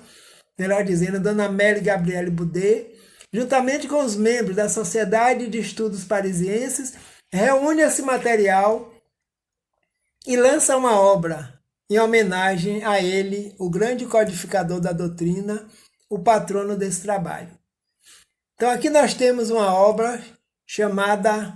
melhor dizendo, Dona Amélie Gabriele Boudet, juntamente com os membros da Sociedade de Estudos Parisienses, reúne esse material e lança uma obra em homenagem a ele, o grande codificador da doutrina, o patrono desse trabalho. Então aqui nós temos uma obra chamada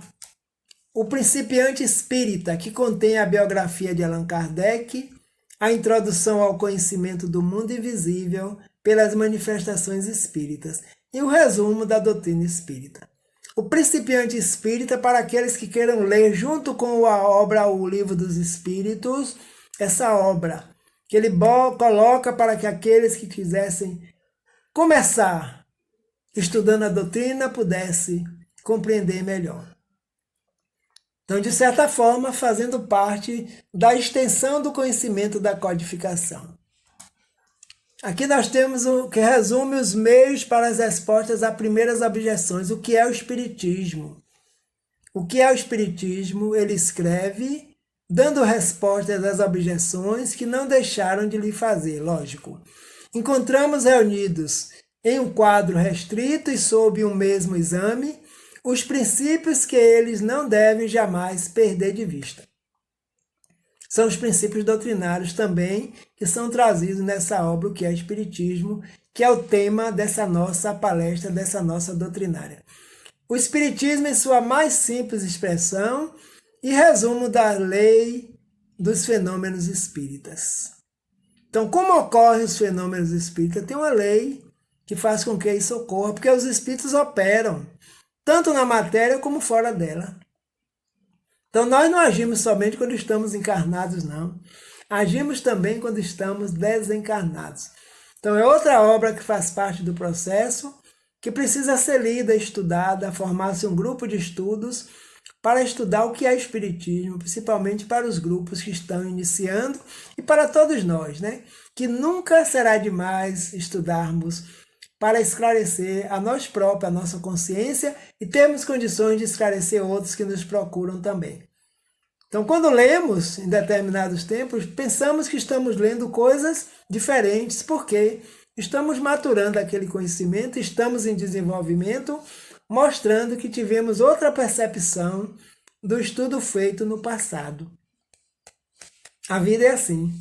O Principiante Espírita, que contém a biografia de Allan Kardec, a introdução ao conhecimento do mundo invisível pelas manifestações espíritas e o resumo da doutrina espírita. O Principiante Espírita, para aqueles que queiram ler junto com a obra O Livro dos Espíritos, essa obra que ele coloca para que aqueles que quisessem começar estudando a doutrina pudessem compreender melhor. Então, de certa forma, fazendo parte da extensão do conhecimento da codificação. Aqui nós temos o que resume os meios para as respostas a primeiras objeções. O que é o Espiritismo? O que é o Espiritismo? Ele escreve dando respostas às objeções que não deixaram de lhe fazer, lógico. Encontramos reunidos em um quadro restrito e sob um mesmo exame os princípios que eles não devem jamais perder de vista. São os princípios doutrinários também que são trazidos nessa obra, o que é Espiritismo, que é o tema dessa nossa palestra, dessa nossa doutrinária. O Espiritismo em sua mais simples expressão e resumo da lei dos fenômenos espíritas. Então, como ocorrem os fenômenos espíritas? Tem uma lei que faz com que isso ocorra, porque os espíritos operam, tanto na matéria como fora dela. Então, nós não agimos somente quando estamos encarnados, não. Agimos também quando estamos desencarnados. Então, é outra obra que faz parte do processo, que precisa ser lida, estudada, formar-se um grupo de estudos para estudar o que é Espiritismo, principalmente para os grupos que estão iniciando e para todos nós, né? Que nunca será demais estudarmos para esclarecer a nós próprios, a nossa consciência e termos condições de esclarecer outros que nos procuram também. Então, quando lemos em determinados tempos, pensamos que estamos lendo coisas diferentes, porque estamos maturando aquele conhecimento, estamos em desenvolvimento, mostrando que tivemos outra percepção do estudo feito no passado. A vida é assim.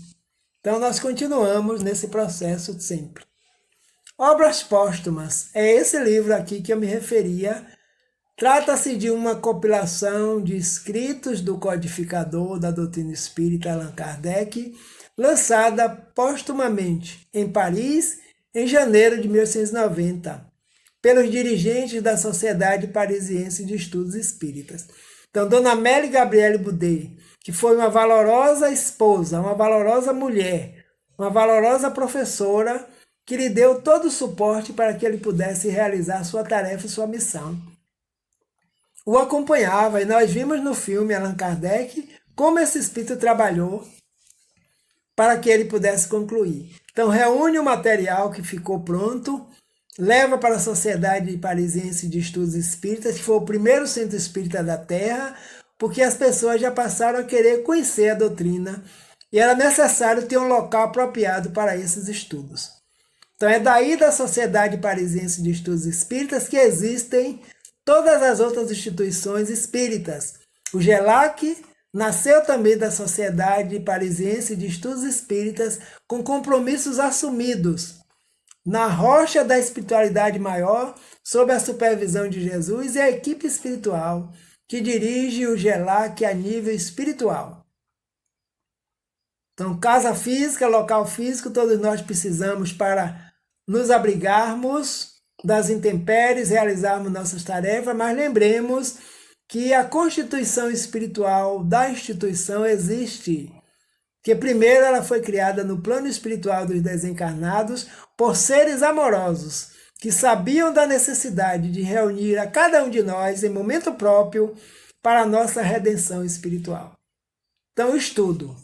Então, nós continuamos nesse processo sempre. Obras póstumas. É esse livro aqui que eu me referia. Trata-se de uma compilação de escritos do codificador da doutrina espírita Allan Kardec, lançada póstumamente em Paris em janeiro de 1890, pelos dirigentes da Sociedade Parisiense de Estudos Espíritas. Então, Dona Amélie Gabrielle Boudet, que foi uma valorosa esposa, uma valorosa mulher, uma valorosa professora, que lhe deu todo o suporte para que ele pudesse realizar sua tarefa e sua missão. O acompanhava, e nós vimos no filme Allan Kardec como esse espírito trabalhou para que ele pudesse concluir. Então, reúne o material que ficou pronto, leva para a Sociedade Parisiense de Estudos Espíritas, que foi o primeiro centro espírita da Terra, porque as pessoas já passaram a querer conhecer a doutrina e era necessário ter um local apropriado para esses estudos. Então, é daí da Sociedade Parisiense de Estudos Espíritas que existem todas as outras instituições espíritas. O GELAC nasceu também da Sociedade Parisiense de Estudos Espíritas com compromissos assumidos na rocha da espiritualidade maior, sob a supervisão de Jesus e a equipe espiritual que dirige o GELAC a nível espiritual. Então, casa física, local físico, todos nós precisamos para nos abrigarmos das intempéries, realizarmos nossas tarefas, mas lembremos que a constituição espiritual da instituição existe, que primeiro ela foi criada no plano espiritual dos desencarnados por seres amorosos, que sabiam da necessidade de reunir a cada um de nós em momento próprio para a nossa redenção espiritual. Então, o estudo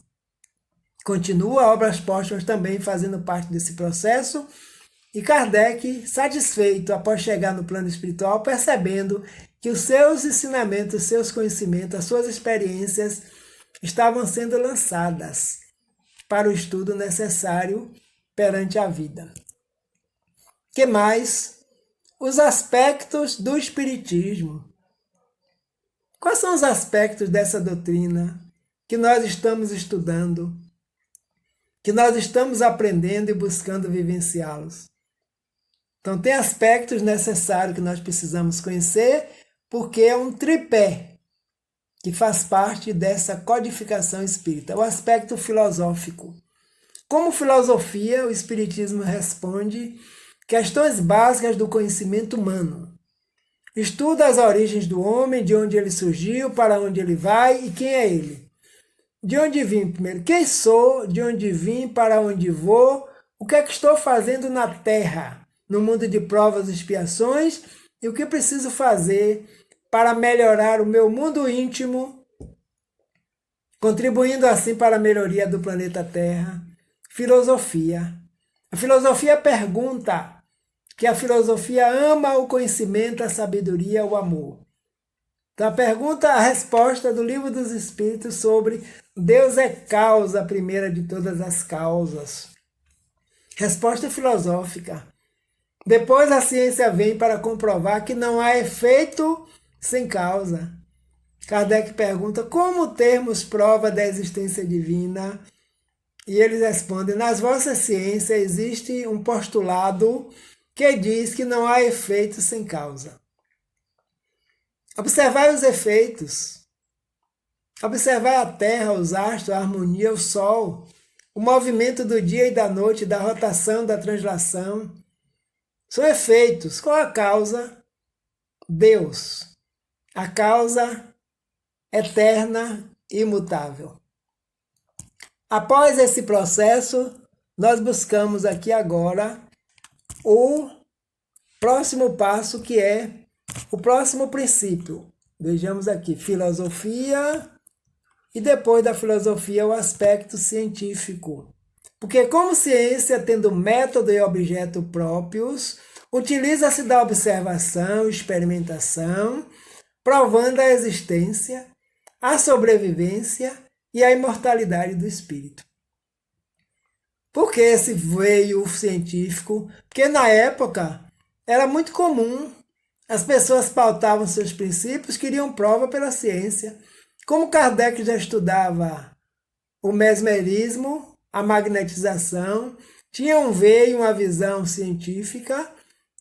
continua, Obras Póstumas também fazendo parte desse processo, e Kardec, satisfeito após chegar no plano espiritual, percebendo que os seus ensinamentos, os seus conhecimentos, as suas experiências estavam sendo lançadas para o estudo necessário perante a vida. Que mais? Os aspectos do Espiritismo. Quais são os aspectos dessa doutrina que nós estamos estudando, que nós estamos aprendendo e buscando vivenciá-los? Então, tem aspectos necessários que nós precisamos conhecer, porque é um tripé que faz parte dessa codificação espírita. O aspecto filosófico. Como filosofia, o Espiritismo responde questões básicas do conhecimento humano. Estuda as origens do homem, de onde ele surgiu, para onde ele vai e quem é ele. De onde vim primeiro? Quem sou? De onde vim? Para onde vou? O que é que estou fazendo na Terra? No mundo de provas e expiações, e o que preciso fazer para melhorar o meu mundo íntimo, contribuindo assim para a melhoria do planeta Terra. Filosofia. A filosofia pergunta, que a filosofia ama o conhecimento, a sabedoria, o amor. Então, a resposta do Livro dos Espíritos sobre Deus é causa primeira de todas as causas. Resposta filosófica. Depois a ciência vem para comprovar que não há efeito sem causa. Kardec pergunta como termos prova da existência divina? E eles respondem, nas vossas ciências existe um postulado que diz que não há efeito sem causa. Observai os efeitos. Observai a Terra, os astros, a harmonia, o Sol, o movimento do dia e da noite, da rotação, da translação. São efeitos. Qual a causa? Deus. A causa eterna e imutável. Após esse processo, nós buscamos aqui agora o próximo passo, que é o próximo princípio, Vejamos aqui, filosofia e depois da filosofia o aspecto científico. Porque como ciência, tendo método e objeto próprios, utiliza-se da observação e experimentação, provando a existência, a sobrevivência e a imortalidade do espírito. Por que esse veio científico? Porque na época era muito comum, as pessoas pautavam seus princípios, queriam prova pela ciência. Como Kardec já estudava o mesmerismo, a magnetização, tinha um veio, uma visão científica.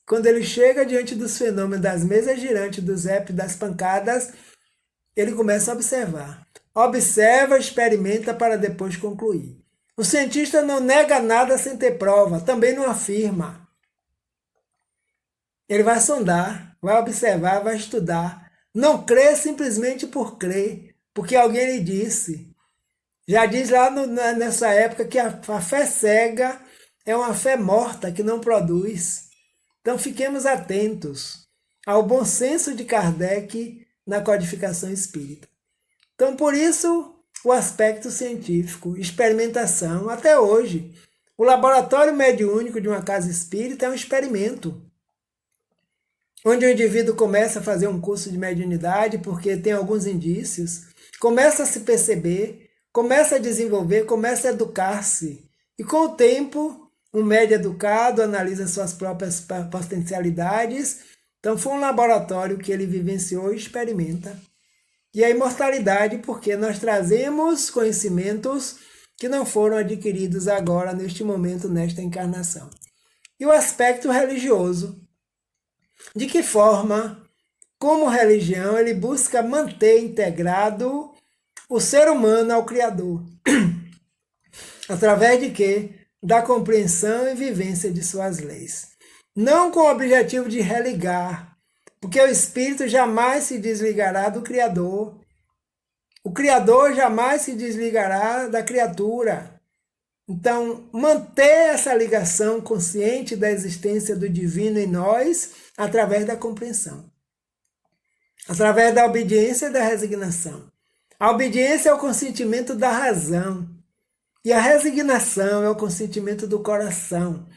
Quando ele chega diante dos fenômenos das mesas girantes, dos épicos, das pancadas, ele começa a observar. Observa, experimenta para depois concluir. O cientista não nega nada sem ter prova, também não afirma. Ele vai sondar, vai observar, vai estudar. Não crê simplesmente por crer, porque alguém lhe disse. Já diz lá nessa época que a fé cega é uma fé morta que não produz. Então fiquemos atentos ao bom senso de Kardec na codificação espírita. Então por isso o aspecto científico, experimentação, até hoje. O laboratório mediúnico de uma casa espírita é um experimento, onde o indivíduo começa a fazer um curso de mediunidade porque tem alguns indícios, começa a se perceber, começa a desenvolver, começa a educar-se. E com o tempo, um médio educado analisa suas próprias potencialidades. Então foi um laboratório que ele vivenciou e experimenta. E a imortalidade, porque nós trazemos conhecimentos que não foram adquiridos agora, neste momento, nesta encarnação. E o aspecto religioso. De que forma, como religião, ele busca manter integrado o ser humano ao Criador? Através de quê? Da compreensão e vivência de suas leis. Não com o objetivo de religar, porque o espírito jamais se desligará do Criador. O Criador jamais se desligará da criatura. Então, manter essa ligação consciente da existência do divino em nós através da compreensão. Através da obediência e da resignação. A obediência é o consentimento da razão. E a resignação é o consentimento do coração.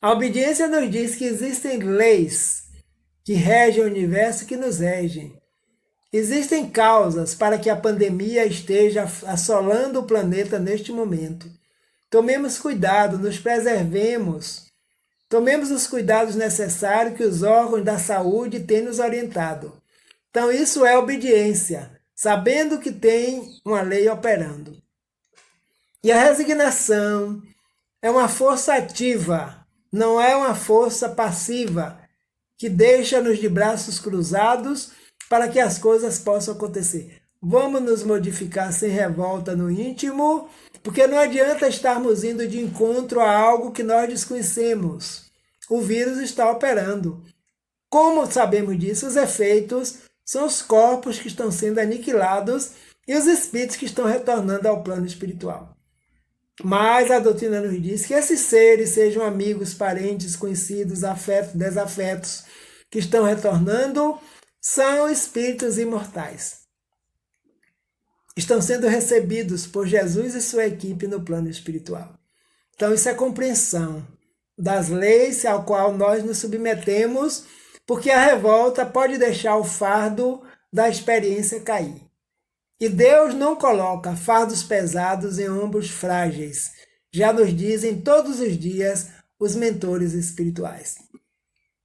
A obediência nos diz que existem leis que regem o universo, que nos regem. Existem causas para que a pandemia esteja assolando o planeta neste momento. Tomemos cuidado, nos preservemos. Tomemos os cuidados necessários que os órgãos da saúde têm nos orientado. Então isso é obediência, sabendo que tem uma lei operando. E a resignação é uma força ativa, não é uma força passiva, que deixa-nos de braços cruzados para que as coisas possam acontecer. Vamos nos modificar sem revolta no íntimo, porque não adianta estarmos indo de encontro a algo que nós desconhecemos. O vírus está operando. Como sabemos disso? Os efeitos são os corpos que estão sendo aniquilados e os espíritos que estão retornando ao plano espiritual. Mas a doutrina nos diz que esses seres, sejam amigos, parentes, conhecidos, afetos, desafetos, que estão retornando, são espíritos imortais. Estão sendo recebidos por Jesus e sua equipe no plano espiritual. Então isso é compreensão das leis ao qual nós nos submetemos, porque a revolta pode deixar o fardo da experiência cair. E Deus não coloca fardos pesados em ombros frágeis. Já nos dizem todos os dias os mentores espirituais.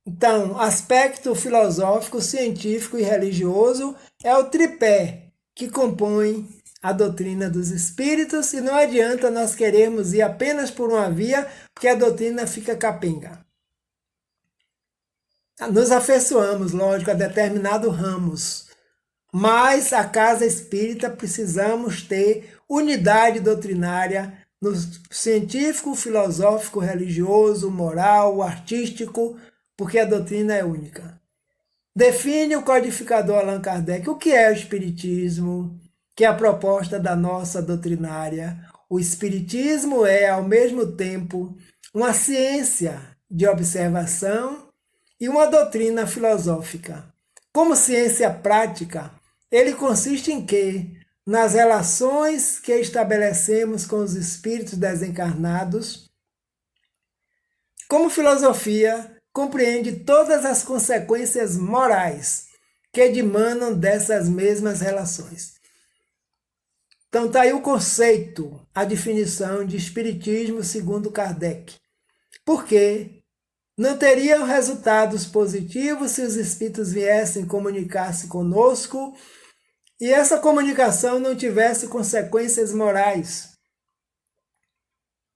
Então, aspecto filosófico, científico e religioso é o tripé que compõe a doutrina dos espíritos, e não adianta nós querermos ir apenas por uma via, porque a doutrina fica capenga. Nos afeiçoamos, lógico, a determinados ramos, mas a casa espírita precisamos ter unidade doutrinária no científico, filosófico, religioso, moral, artístico, porque a doutrina é única. Define o codificador Allan Kardec o que é o espiritismo, que é a proposta da nossa doutrinária. O espiritismo é, ao mesmo tempo, uma ciência de observação e uma doutrina filosófica, Como ciência prática, ele consiste em quê? Nas relações que estabelecemos com os espíritos desencarnados. Como filosofia, compreende todas as consequências morais que dimanam dessas mesmas relações. Então está aí o conceito, a definição de espiritismo segundo Kardec. Por quê? Não teriam resultados positivos se os espíritos viessem comunicar-se conosco e essa comunicação não tivesse consequências morais,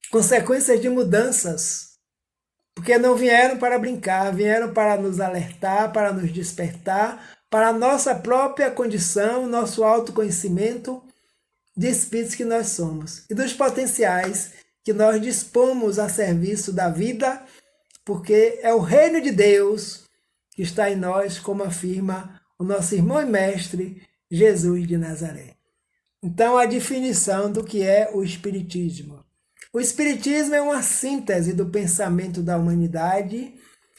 consequências de mudanças, porque não vieram para brincar, vieram para nos alertar, para nos despertar, para a nossa própria condição, nosso autoconhecimento de espíritos que nós somos e dos potenciais que nós dispomos a serviço da vida, porque é o reino de Deus que está em nós, como afirma o nosso irmão e mestre Jesus de Nazaré. Então, a definição do que é o Espiritismo. O Espiritismo é uma síntese do pensamento da humanidade,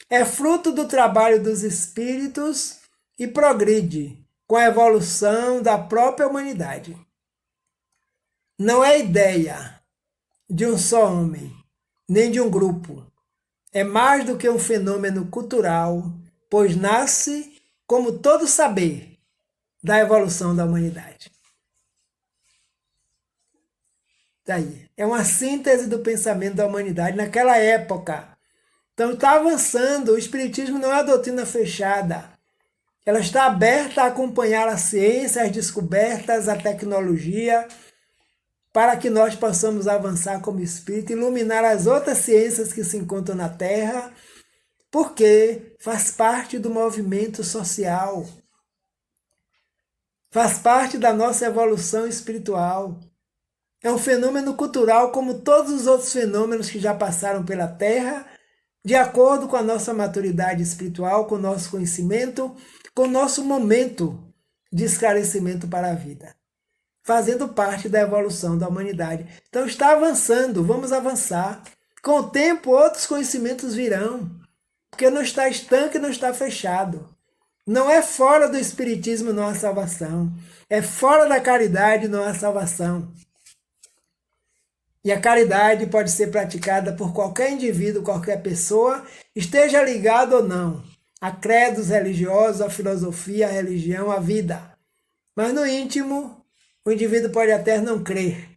é fruto do trabalho dos espíritos e progride com a evolução da própria humanidade. Não é ideia de um só homem, nem de um grupo. É mais do que um fenômeno cultural, pois nasce como todo saber da evolução da humanidade. Daí, é uma síntese do pensamento da humanidade naquela época. Então está avançando, o Espiritismo não é uma doutrina fechada. Ela está aberta a acompanhar a ciência, as descobertas, a tecnologia, para que nós possamos avançar como espírito, iluminar as outras ciências que se encontram na Terra, porque faz parte do movimento social, faz parte da nossa evolução espiritual. É um fenômeno cultural como todos os outros fenômenos que já passaram pela Terra, de acordo com a nossa maturidade espiritual, com o nosso conhecimento, com o nosso momento de esclarecimento para a vida, fazendo parte da evolução da humanidade. Então está avançando, vamos avançar. Com o tempo, outros conhecimentos virão, porque não está estanque, não está fechado. Não é fora do Espiritismo não há salvação, é fora da caridade não há salvação. E a caridade pode ser praticada por qualquer indivíduo, qualquer pessoa, esteja ligado ou não a credos religiosos, a filosofia, a religião, a vida. Mas no íntimo, o indivíduo pode até não crer,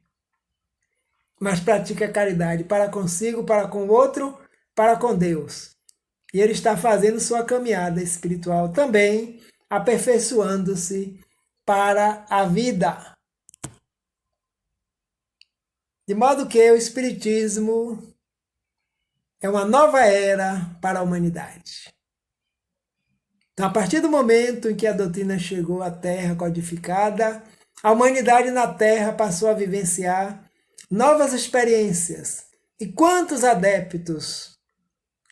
mas pratica a caridade para consigo, para com o outro, para com Deus. E ele está fazendo sua caminhada espiritual também, aperfeiçoando-se para a vida. De modo que o Espiritismo é uma nova era para a humanidade. Então, a partir do momento em que a doutrina chegou à Terra codificada, a humanidade na Terra passou a vivenciar novas experiências. E quantos adeptos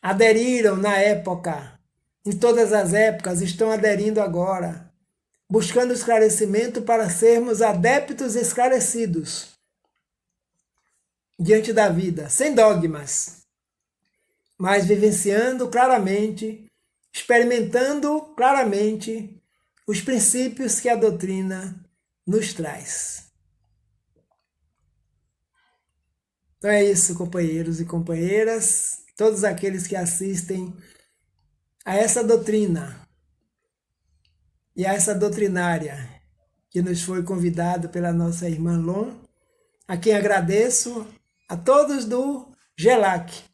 aderiram na época, em todas as épocas, estão aderindo agora, buscando esclarecimento para sermos adeptos esclarecidos diante da vida, sem dogmas, mas vivenciando claramente, experimentando claramente os princípios que a doutrina nos traz. Então é isso, companheiros e companheiras, todos aqueles que assistem a essa doutrina e a essa doutrinária que nos foi convidado pela nossa irmã Lon, a quem agradeço, a todos do GELAC,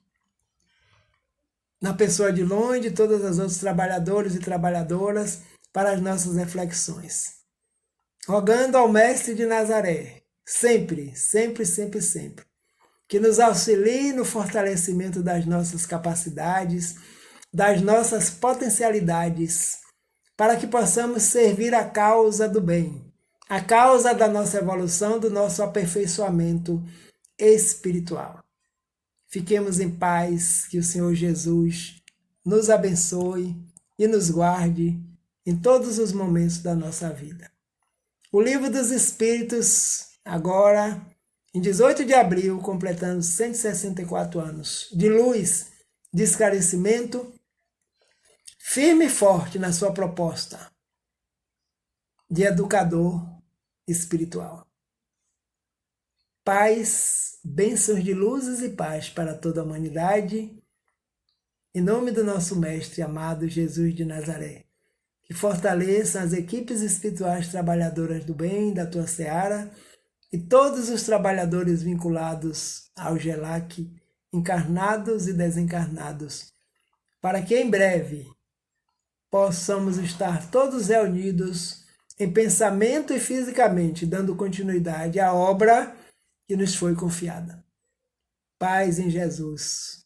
na pessoa de Lon e de todos os outros trabalhadores e trabalhadoras, para as nossas reflexões. Rogando ao Mestre de Nazaré, sempre, sempre, sempre, sempre, que nos auxilie no fortalecimento das nossas capacidades, das nossas potencialidades, para que possamos servir a causa do bem, a causa da nossa evolução, do nosso aperfeiçoamento espiritual. Fiquemos em paz, que o Senhor Jesus nos abençoe e nos guarde em todos os momentos da nossa vida. O Livro dos Espíritos, agora, em 18 de abril, completando 164 anos de luz, de esclarecimento, firme e forte na sua proposta de educador espiritual. Paz, bênçãos de luzes e paz para toda a humanidade, em nome do nosso Mestre amado Jesus de Nazaré, que fortaleça as equipes espirituais trabalhadoras do bem da tua seara e todos os trabalhadores vinculados ao GELAC, encarnados e desencarnados, para que em breve possamos estar todos reunidos em pensamento e fisicamente, dando continuidade à obra que nos foi confiada. Paz em Jesus.